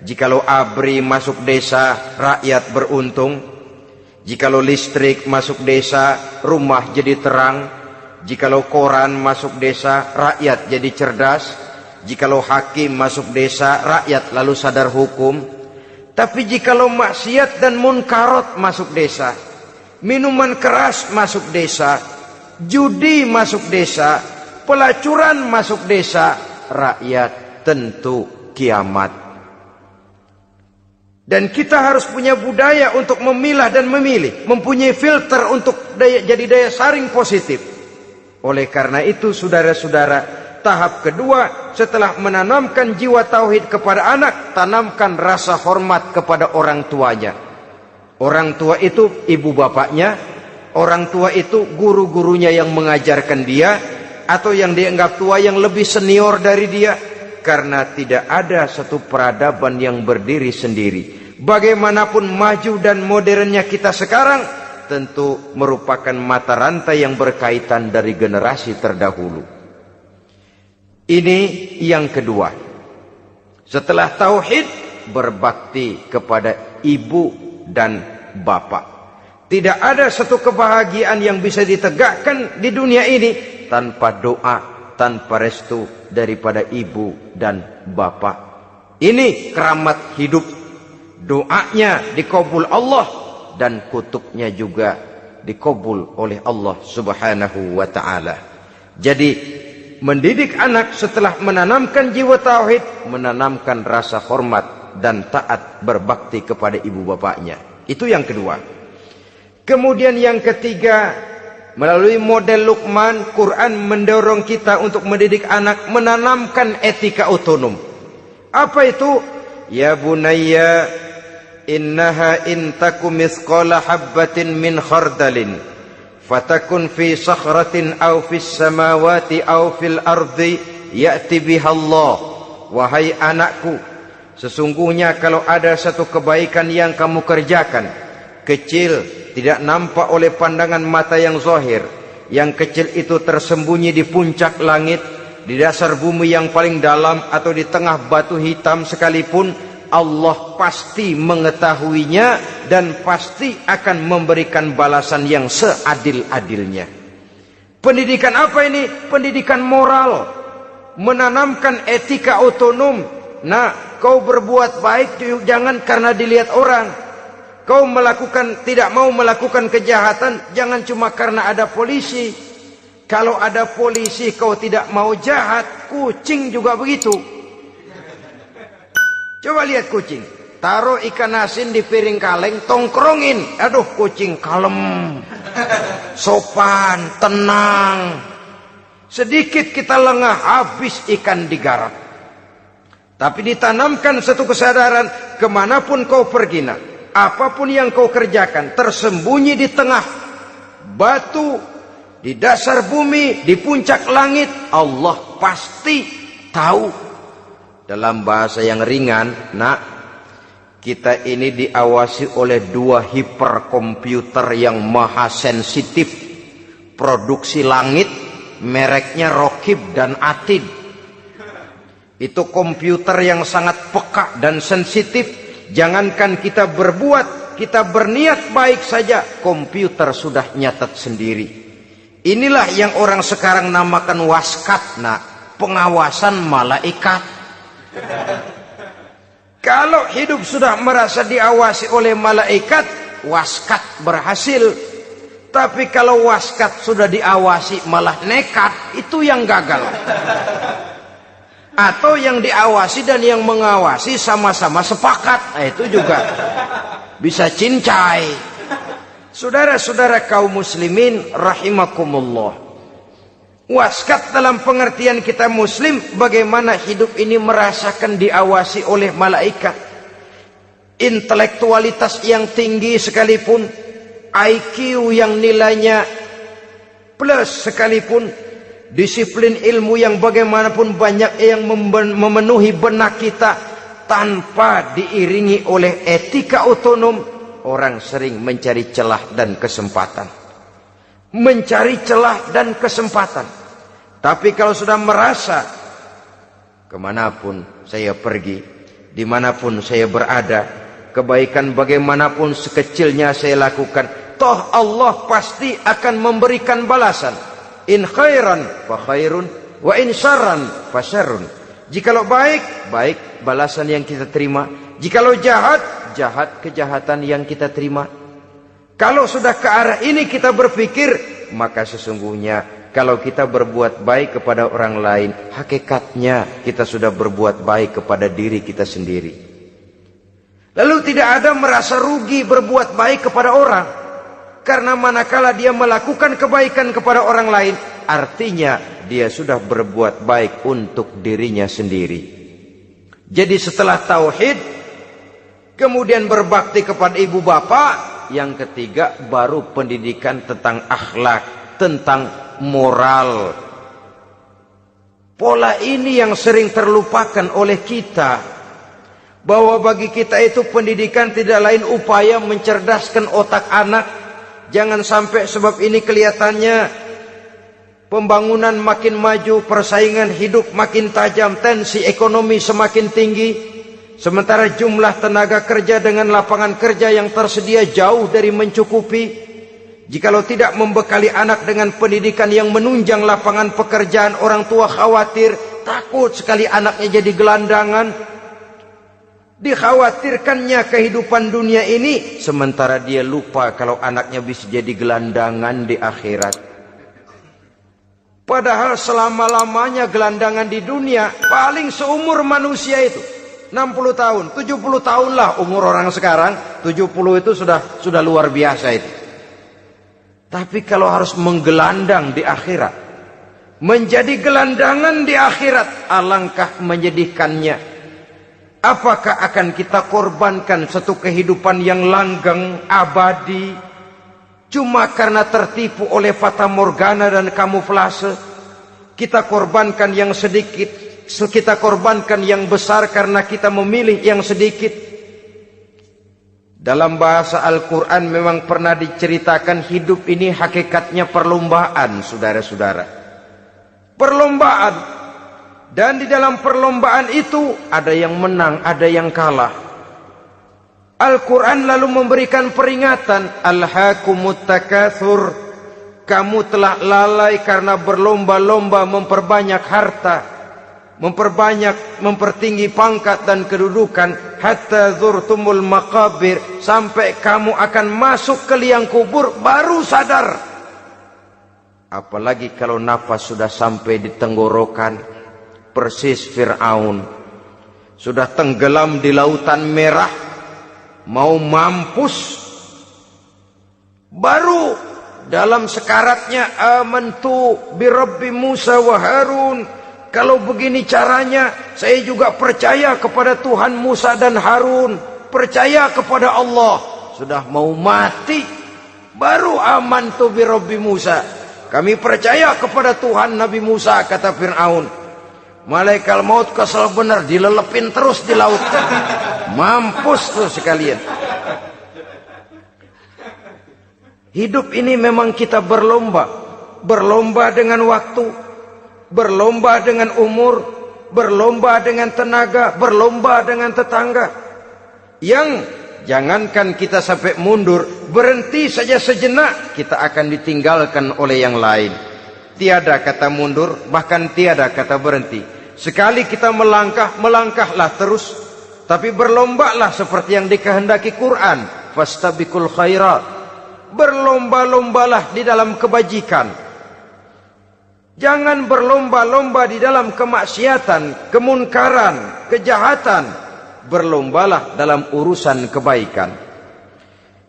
Speaker 1: jikalau ABRI masuk desa, rakyat beruntung. Jikalau listrik masuk desa, rumah jadi terang. Jikalau koran masuk desa, rakyat jadi cerdas. Jikalau hakim masuk desa, rakyat lalu sadar hukum. Tapi jikalau maksiat dan munkarat masuk desa, minuman keras masuk desa, judi masuk desa, pelacuran masuk desa, rakyat tentu kiamat. Dan kita harus punya budaya untuk memilah dan memilih, mempunyai filter untuk jadi daya saring positif. Oleh karena itu saudara-saudara, tahap kedua setelah menanamkan jiwa tauhid kepada anak, tanamkan rasa hormat kepada orang tuanya. Orang tua itu ibu bapaknya, orang tua itu guru-gurunya yang mengajarkan dia, atau yang dianggap tua yang lebih senior dari dia. Karena tidak ada satu peradaban yang berdiri sendiri. Bagaimanapun maju dan modernnya kita sekarang, tentu merupakan mata rantai yang berkaitan dari generasi terdahulu. Ini yang kedua. Setelah tauhid, berbakti kepada ibu dan bapak. Tidak ada satu kebahagiaan yang bisa ditegakkan di dunia ini tanpa doa, tanpa restu daripada ibu dan bapak. Ini keramat hidup. Doanya dikabul Allah dan kutuknya juga dikabul oleh Allah Subhanahu wa ta'ala. Jadi mendidik anak setelah menanamkan jiwa tauhid, menanamkan rasa hormat dan taat berbakti kepada ibu bapaknya. Itu yang kedua. Kemudian yang ketiga, melalui model Luqman, Quran mendorong kita untuk mendidik anak, menanamkan etika otonom. Apa itu? Ya bunayya, innaha in takum mithqala habbatin min khardalin fatakun fi sakhratin aw fis samawati aw fil ardi ya'ti biha Allah. Wahai anakku, sesungguhnya kalau ada satu kebaikan yang kamu kerjakan, kecil, tidak nampak oleh pandangan mata yang zahir, yang kecil itu tersembunyi di puncak langit, di dasar bumi yang paling dalam, atau di tengah batu hitam sekalipun, Allah pasti mengetahuinya dan pasti akan memberikan balasan yang seadil-adilnya. Pendidikan apa ini? Pendidikan moral, menanamkan etika otonom. Nah, kau berbuat baik jangan karena dilihat orang. Kau tidak mau melakukan kejahatan jangan cuma karena ada polisi. Kalau ada polisi kau tidak mau jahat, kucing juga begitu. Coba lihat kucing, taruh ikan asin di piring kaleng, tongkrongin. Aduh, kucing kalem, sopan, tenang. Sedikit kita lengah, habis ikan digarap. Tapi ditanamkan satu kesadaran, kemanapun kau pergi, nak, apapun yang kau kerjakan, tersembunyi di tengah batu, di dasar bumi, di puncak langit, Allah pasti tahu. Dalam bahasa yang ringan, nak, Kita ini diawasi oleh 2 hiperkomputer yang maha sensitif. Produksi langit, mereknya Rokib dan Atid. Itu komputer yang sangat peka dan sensitif. Jangankan kita berbuat, kita berniat baik saja, komputer sudah nyatat sendiri. Inilah yang orang sekarang namakan waskat, pengawasan malaikat. Kalau hidup sudah merasa diawasi oleh malaikat, waskat berhasil. Tapi kalau waskat sudah diawasi malah nekat, itu yang gagal. Atau yang diawasi dan yang mengawasi sama-sama sepakat, itu juga bisa cincai. Saudara-saudara kaum muslimin rahimakumullah. Waskat dalam pengertian kita muslim, bagaimana hidup ini merasakan diawasi oleh malaikat. Intelektualitas yang tinggi sekalipun, IQ yang nilainya plus sekalipun, disiplin ilmu yang bagaimanapun banyak yang memenuhi benak kita, tanpa diiringi oleh etika otonom, orang sering mencari celah dan kesempatan. Mencari celah dan kesempatan. Tapi kalau sudah merasa, kemanapun saya pergi, dimanapun saya berada, kebaikan bagaimanapun sekecilnya saya lakukan, toh Allah pasti akan memberikan balasan. In khairan fa khairun, wa in syarran fa syarrun. Jikalau baik, baik balasan yang kita terima. Jikalau jahat, jahat kejahatan yang kita terima. Kalau sudah ke arah ini kita berpikir, maka sesungguhnya kalau kita berbuat baik kepada orang lain, hakikatnya kita sudah berbuat baik kepada diri kita sendiri. Lalu tidak ada merasa rugi berbuat baik kepada orang. Karena manakala dia melakukan kebaikan kepada orang lain, artinya dia sudah berbuat baik untuk dirinya sendiri. Jadi setelah tauhid, kemudian berbakti kepada ibu bapak, yang ketiga baru pendidikan tentang akhlak, tentang moral. Pola ini yang sering terlupakan oleh kita, bahwa bagi kita itu pendidikan tidak lain upaya mencerdaskan otak anak. Jangan sampai sebab ini kelihatannya pembangunan makin maju, persaingan hidup makin tajam, tensi ekonomi semakin tinggi, sementara jumlah tenaga kerja dengan lapangan kerja yang tersedia jauh dari mencukupi. Jikalau tidak membekali anak dengan pendidikan yang menunjang lapangan pekerjaan, orang tua khawatir, takut sekali anaknya jadi gelandangan. Dikhawatirkannya kehidupan dunia ini, sementara dia lupa kalau anaknya bisa jadi gelandangan di akhirat. Padahal selama-lamanya gelandangan di dunia paling seumur manusia itu 60 tahun, 70 tahun lah umur orang sekarang. 70 itu sudah luar biasa itu. Tapi kalau harus menggelandang di akhirat, menjadi gelandangan di akhirat, alangkah menyedihkannya. Apakah akan kita korbankan satu kehidupan yang langgeng, abadi, cuma karena tertipu oleh fata morgana dan kamuflase? Kita korbankan yang sedikit, kita korbankan yang besar karena kita memilih yang sedikit. Dalam bahasa Al-Quran memang pernah diceritakan hidup ini hakikatnya perlombaan, saudara-saudara. Perlombaan. Dan di dalam perlombaan itu ada yang menang, ada yang kalah. Al-Quran lalu memberikan peringatan, Alhaakumut takatsur, kamu telah lalai karena berlomba-lomba memperbanyak harta, mempertinggi pangkat dan kedudukan, hatta zurtumul maqabir, sampai kamu akan masuk ke liang kubur baru sadar. Apalagi kalau nafas sudah sampai di tenggorokan. Persis Fir'aun sudah tenggelam di lautan merah, mau mampus, baru dalam sekaratnya amantu bi Rabbi Musa wa Harun. Kalau begini caranya, saya juga percaya kepada Tuhan Musa dan Harun, percaya kepada Allah. Sudah mau mati, baru amantu bi Rabbi Musa, kami percaya kepada Tuhan Nabi Musa, kata Fir'aun. Malaikat maut kesel benar, dilelepin terus di laut. Mampus tuh sekalian. Hidup ini memang kita berlomba. Berlomba dengan waktu, berlomba dengan umur, berlomba dengan tenaga, berlomba dengan tetangga. Yang jangankan kita sampai mundur, berhenti saja sejenak, kita akan ditinggalkan oleh yang lain. Tiada kata mundur, bahkan tiada kata berhenti. Sekali kita melangkah, melangkahlah terus. Tapi berlombalah seperti yang dikehendaki Quran. Fastabiqul khairat. Berlomba-lombalah di dalam kebajikan. Jangan berlomba-lomba di dalam kemaksiatan, kemunkaran, kejahatan. Berlombalah dalam urusan kebaikan.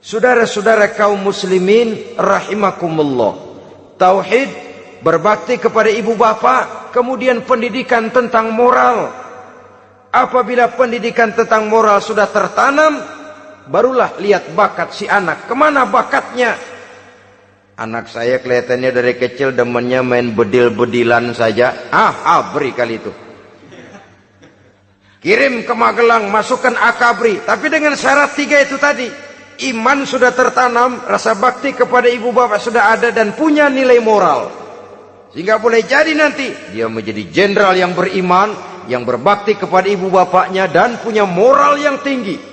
Speaker 1: Saudara-saudara kaum muslimin rahimakumullah. Tauhid, berbakti kepada ibu bapa, kemudian pendidikan tentang moral. Apabila pendidikan tentang moral sudah tertanam, barulah lihat bakat si anak. Kemana bakatnya? Anak saya kelihatannya dari kecil demennya main bedil-bedilan saja. Abri kali itu. Kirim ke Magelang, masukkan akabri. Tapi dengan syarat 3 itu tadi. Iman sudah tertanam, rasa bakti kepada ibu bapak sudah ada, dan punya nilai moral. Sehingga boleh jadi nanti dia menjadi jenderal yang beriman, yang berbakti kepada ibu bapaknya, dan punya moral yang tinggi.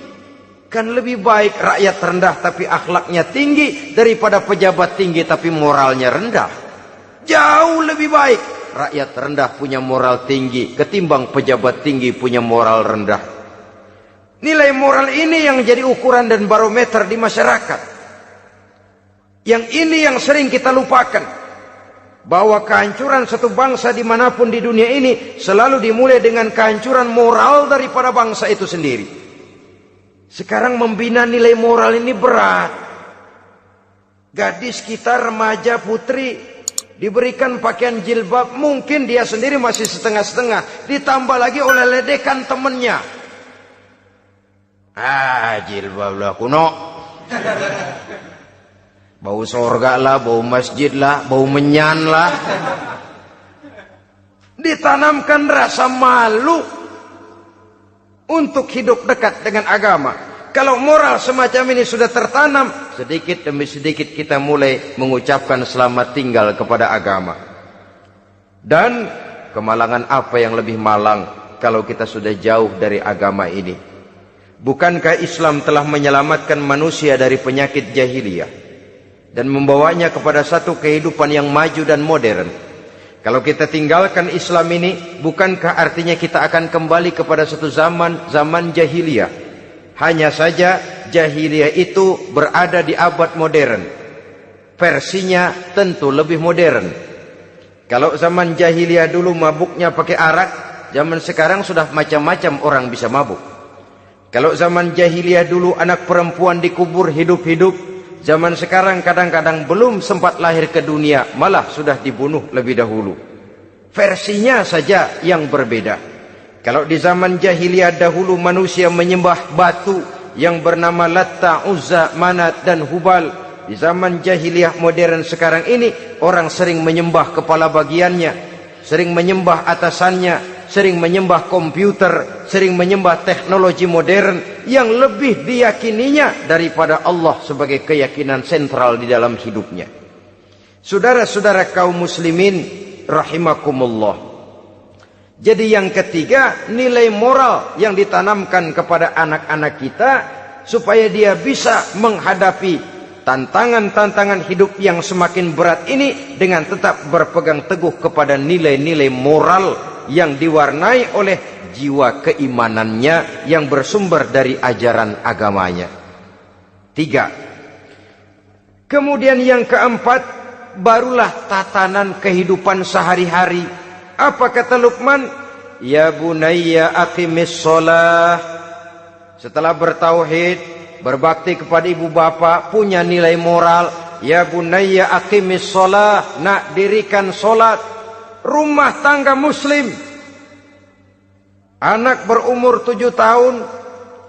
Speaker 1: Kan lebih baik rakyat rendah tapi akhlaknya tinggi, daripada pejabat tinggi tapi moralnya rendah. Jauh lebih baik rakyat rendah punya moral tinggi ketimbang pejabat tinggi punya moral rendah. Nilai moral ini yang jadi ukuran dan barometer di masyarakat. Yang ini yang sering kita lupakan. Bahwa kehancuran satu bangsa dimanapun di dunia ini selalu dimulai dengan kehancuran moral daripada bangsa itu sendiri. Sekarang membina nilai moral ini berat. Gadis kita, remaja, putri diberikan pakaian jilbab, mungkin dia sendiri masih setengah-setengah, ditambah lagi oleh ledekan temennya. Jilbab lah kuno. Bau sorga lah, bau masjid lah, bau menyan lah. Ditanamkan rasa malu untuk hidup dekat dengan agama. Kalau moral semacam ini sudah tertanam, sedikit demi sedikit kita mulai mengucapkan selamat tinggal kepada agama. Dan kemalangan apa yang lebih malang kalau kita sudah jauh dari agama ini? Bukankah Islam telah menyelamatkan manusia dari penyakit jahiliyah dan membawanya kepada satu kehidupan yang maju dan modern? Kalau kita tinggalkan Islam ini, bukankah artinya kita akan kembali kepada satu zaman jahiliyah? Hanya saja jahiliyah itu berada di abad modern. Versinya tentu lebih modern. Kalau zaman jahiliyah dulu mabuknya pakai arak, zaman sekarang sudah macam-macam orang bisa mabuk. Kalau zaman jahiliyah dulu anak perempuan dikubur hidup-hidup, zaman sekarang kadang-kadang belum sempat lahir ke dunia, malah sudah dibunuh lebih dahulu. Versinya saja yang berbeda. Kalau di zaman jahiliyah dahulu manusia menyembah batu yang bernama Latta, Uzza, Manat dan Hubal. Di zaman jahiliyah modern sekarang ini, orang sering menyembah kepala bagiannya, sering menyembah atasannya, sering menyembah komputer, sering menyembah teknologi modern yang lebih diyakininya daripada Allah sebagai keyakinan sentral di dalam hidupnya. Saudara-saudara kaum muslimin rahimakumullah. Jadi yang ketiga, nilai moral yang ditanamkan kepada anak-anak kita supaya dia bisa menghadapi tantangan-tantangan hidup yang semakin berat ini dengan tetap berpegang teguh kepada nilai-nilai moral yang diwarnai oleh jiwa keimanannya yang bersumber dari ajaran agamanya. 3. Kemudian yang keempat, barulah tatanan kehidupan sehari-hari. Apa kata Luqman? Ya bunayya aqimis shalah. Setelah bertauhid, berbakti kepada ibu bapa, punya nilai moral. Ya bunayya aqimis shalah. Nak, dirikan solat. Rumah tangga muslim. Anak berumur 7 tahun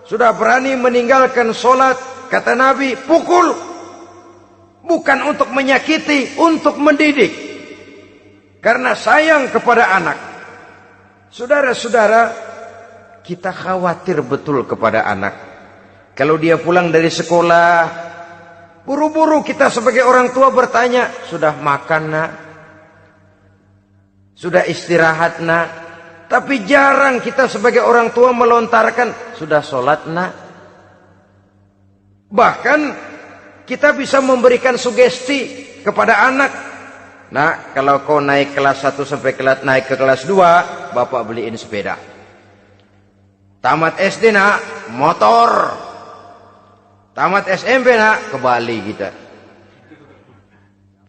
Speaker 1: sudah berani meninggalkan solat. Kata Nabi, pukul. Bukan untuk menyakiti, untuk mendidik. Karena sayang kepada anak. Saudara-saudara, kita khawatir betul kepada anak. Kalau dia pulang dari sekolah, buru-buru kita sebagai orang tua bertanya, sudah makan nak? Sudah istirahat nak? Tapi jarang kita sebagai orang tua melontarkan, sudah sholat nak? Bahkan kita bisa memberikan sugesti kepada anak. Nah, kalau kau naik kelas 1 sampai naik ke kelas 2, bapak beliin sepeda. Tamat SD nak, motor. Tamat SMP nak, ke Bali kita.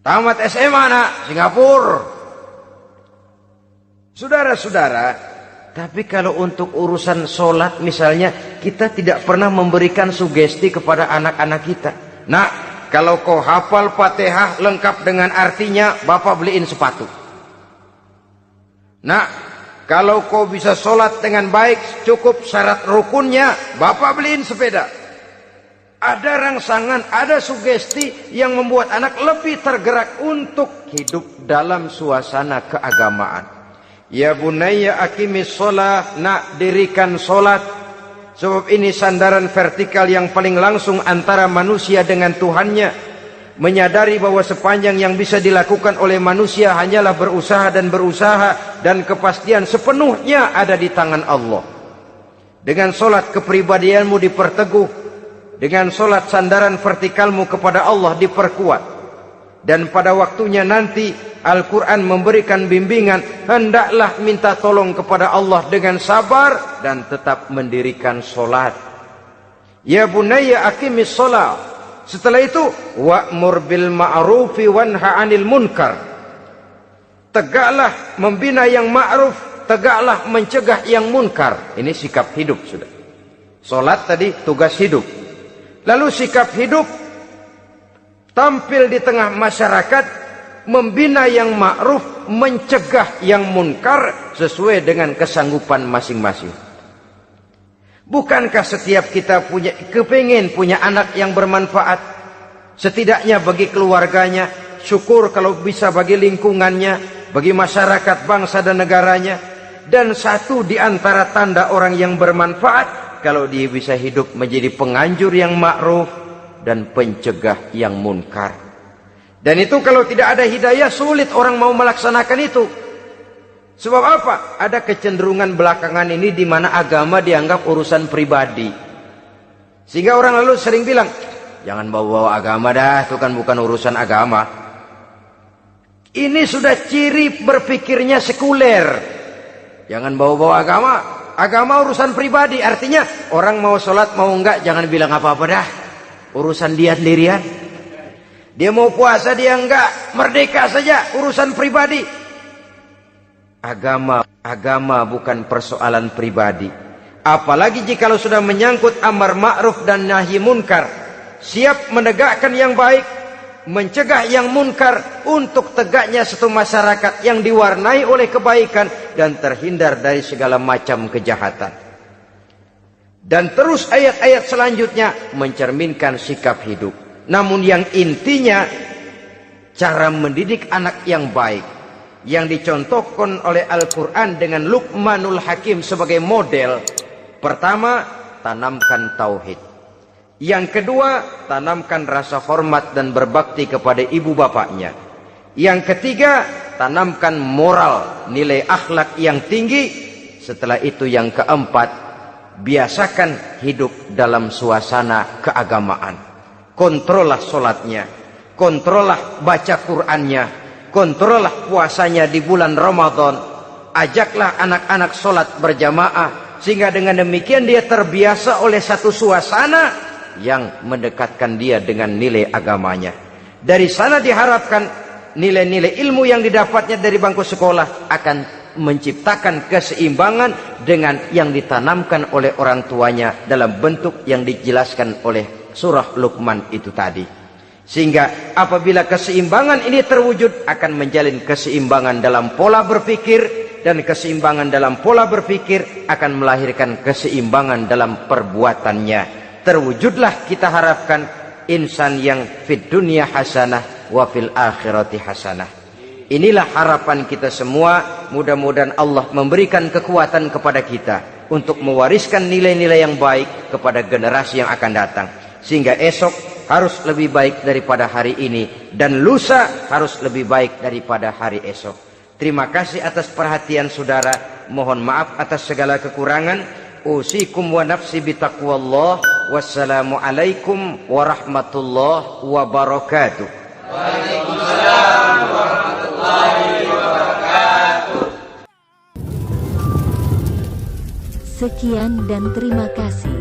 Speaker 1: Tamat SMA nak, Singapura. Saudara-saudara, tapi kalau untuk urusan sholat misalnya, kita tidak pernah memberikan sugesti kepada anak-anak kita. Nah, kalau kau hafal Fatihah lengkap dengan artinya, bapak beliin sepatu. Nah, kalau kau bisa sholat dengan baik, cukup syarat rukunnya, bapak beliin sepeda. Ada rangsangan, ada sugesti yang membuat anak lebih tergerak untuk hidup dalam suasana keagamaan. Ya bunayya aqimis sholat, nak dirikan sholat. Sebab ini sandaran vertikal yang paling langsung antara manusia dengan Tuhannya. Menyadari bahwa sepanjang yang bisa dilakukan oleh manusia hanyalah berusaha, dan kepastian sepenuhnya ada di tangan Allah. Dengan sholat kepribadianmu diperteguh, dengan sholat sandaran vertikalmu kepada Allah diperkuat. Dan pada waktunya nanti Al-Quran memberikan bimbingan, hendaklah minta tolong kepada Allah dengan sabar dan tetap mendirikan sholat. Ya bunayya aqimis sholat. Setelah itu, wa'mur bil ma'rufi wanha 'anil munkar. Tegaklah membina yang ma'ruf, tegaklah mencegah yang munkar. Ini sikap hidup sudah. Sholat tadi tugas hidup. Lalu sikap hidup tampil di tengah masyarakat, membina yang ma'ruf, mencegah yang munkar sesuai dengan kesanggupan masing-masing. Bukankah setiap kita kepingin punya anak yang bermanfaat, setidaknya bagi keluarganya, syukur kalau bisa bagi lingkungannya, bagi masyarakat, bangsa dan negaranya. Dan satu di antara tanda orang yang bermanfaat, kalau dia bisa hidup menjadi penganjur yang ma'ruf dan pencegah yang munkar. Dan itu kalau tidak ada hidayah, sulit orang mau melaksanakan itu. Sebab apa? Ada kecenderungan belakangan ini di mana agama dianggap urusan pribadi. Sehingga orang lalu sering bilang, jangan bawa-bawa agama dah, itu kan bukan urusan agama. Ini sudah ciri berpikirnya sekuler. Jangan bawa-bawa agama. Agama urusan pribadi, artinya orang mau sholat mau enggak jangan bilang apa-apa dah, urusan dia sendirian. Dia mau puasa dia enggak, merdeka saja, urusan pribadi. Agama bukan persoalan pribadi. Apalagi jikalau sudah menyangkut amar ma'ruf dan nahi munkar, siap menegakkan yang baik, mencegah yang munkar, untuk tegaknya satu masyarakat yang diwarnai oleh kebaikan dan terhindar dari segala macam kejahatan. Dan terus ayat-ayat selanjutnya mencerminkan sikap hidup. Namun yang intinya, cara mendidik anak yang baik, yang dicontohkan oleh Al-Quran dengan Luqmanul Hakim sebagai model. Pertama, tanamkan tauhid. Yang kedua, tanamkan rasa hormat dan berbakti kepada ibu bapaknya. Yang ketiga, tanamkan moral, nilai akhlak yang tinggi. Setelah itu yang keempat, biasakan hidup dalam suasana keagamaan. Kontrollah sholatnya, kontrollah baca Qur'annya, kontrollah puasanya di bulan Ramadan. Ajaklah anak-anak sholat berjamaah, sehingga dengan demikian dia terbiasa oleh satu suasana yang mendekatkan dia dengan nilai agamanya. Dari sana diharapkan nilai-nilai ilmu yang didapatnya dari bangku sekolah akan menciptakan keseimbangan dengan yang ditanamkan oleh orang tuanya dalam bentuk yang dijelaskan oleh surah Luqman itu tadi. Sehingga apabila keseimbangan ini terwujud, akan menjalin keseimbangan dalam pola berpikir, dan keseimbangan dalam pola berpikir akan melahirkan keseimbangan dalam perbuatannya. Terwujudlah kita harapkan insan yang fid dunya hasanah wa fil akhirati hasanah. Inilah harapan kita semua. Mudah-mudahan Allah memberikan kekuatan kepada kita untuk mewariskan nilai-nilai yang baik kepada generasi yang akan datang. Sehingga esok harus lebih baik daripada hari ini, dan lusa harus lebih baik daripada hari esok. Terima kasih atas perhatian saudara. Mohon maaf atas segala kekurangan. Usikum wa nafsi bitaqwallah. Wassalamualaikum warahmatullahi wabarakatuh.
Speaker 2: Waalaikumsalam warahmatullahi wabarakatuh.
Speaker 3: Sekian dan terima kasih.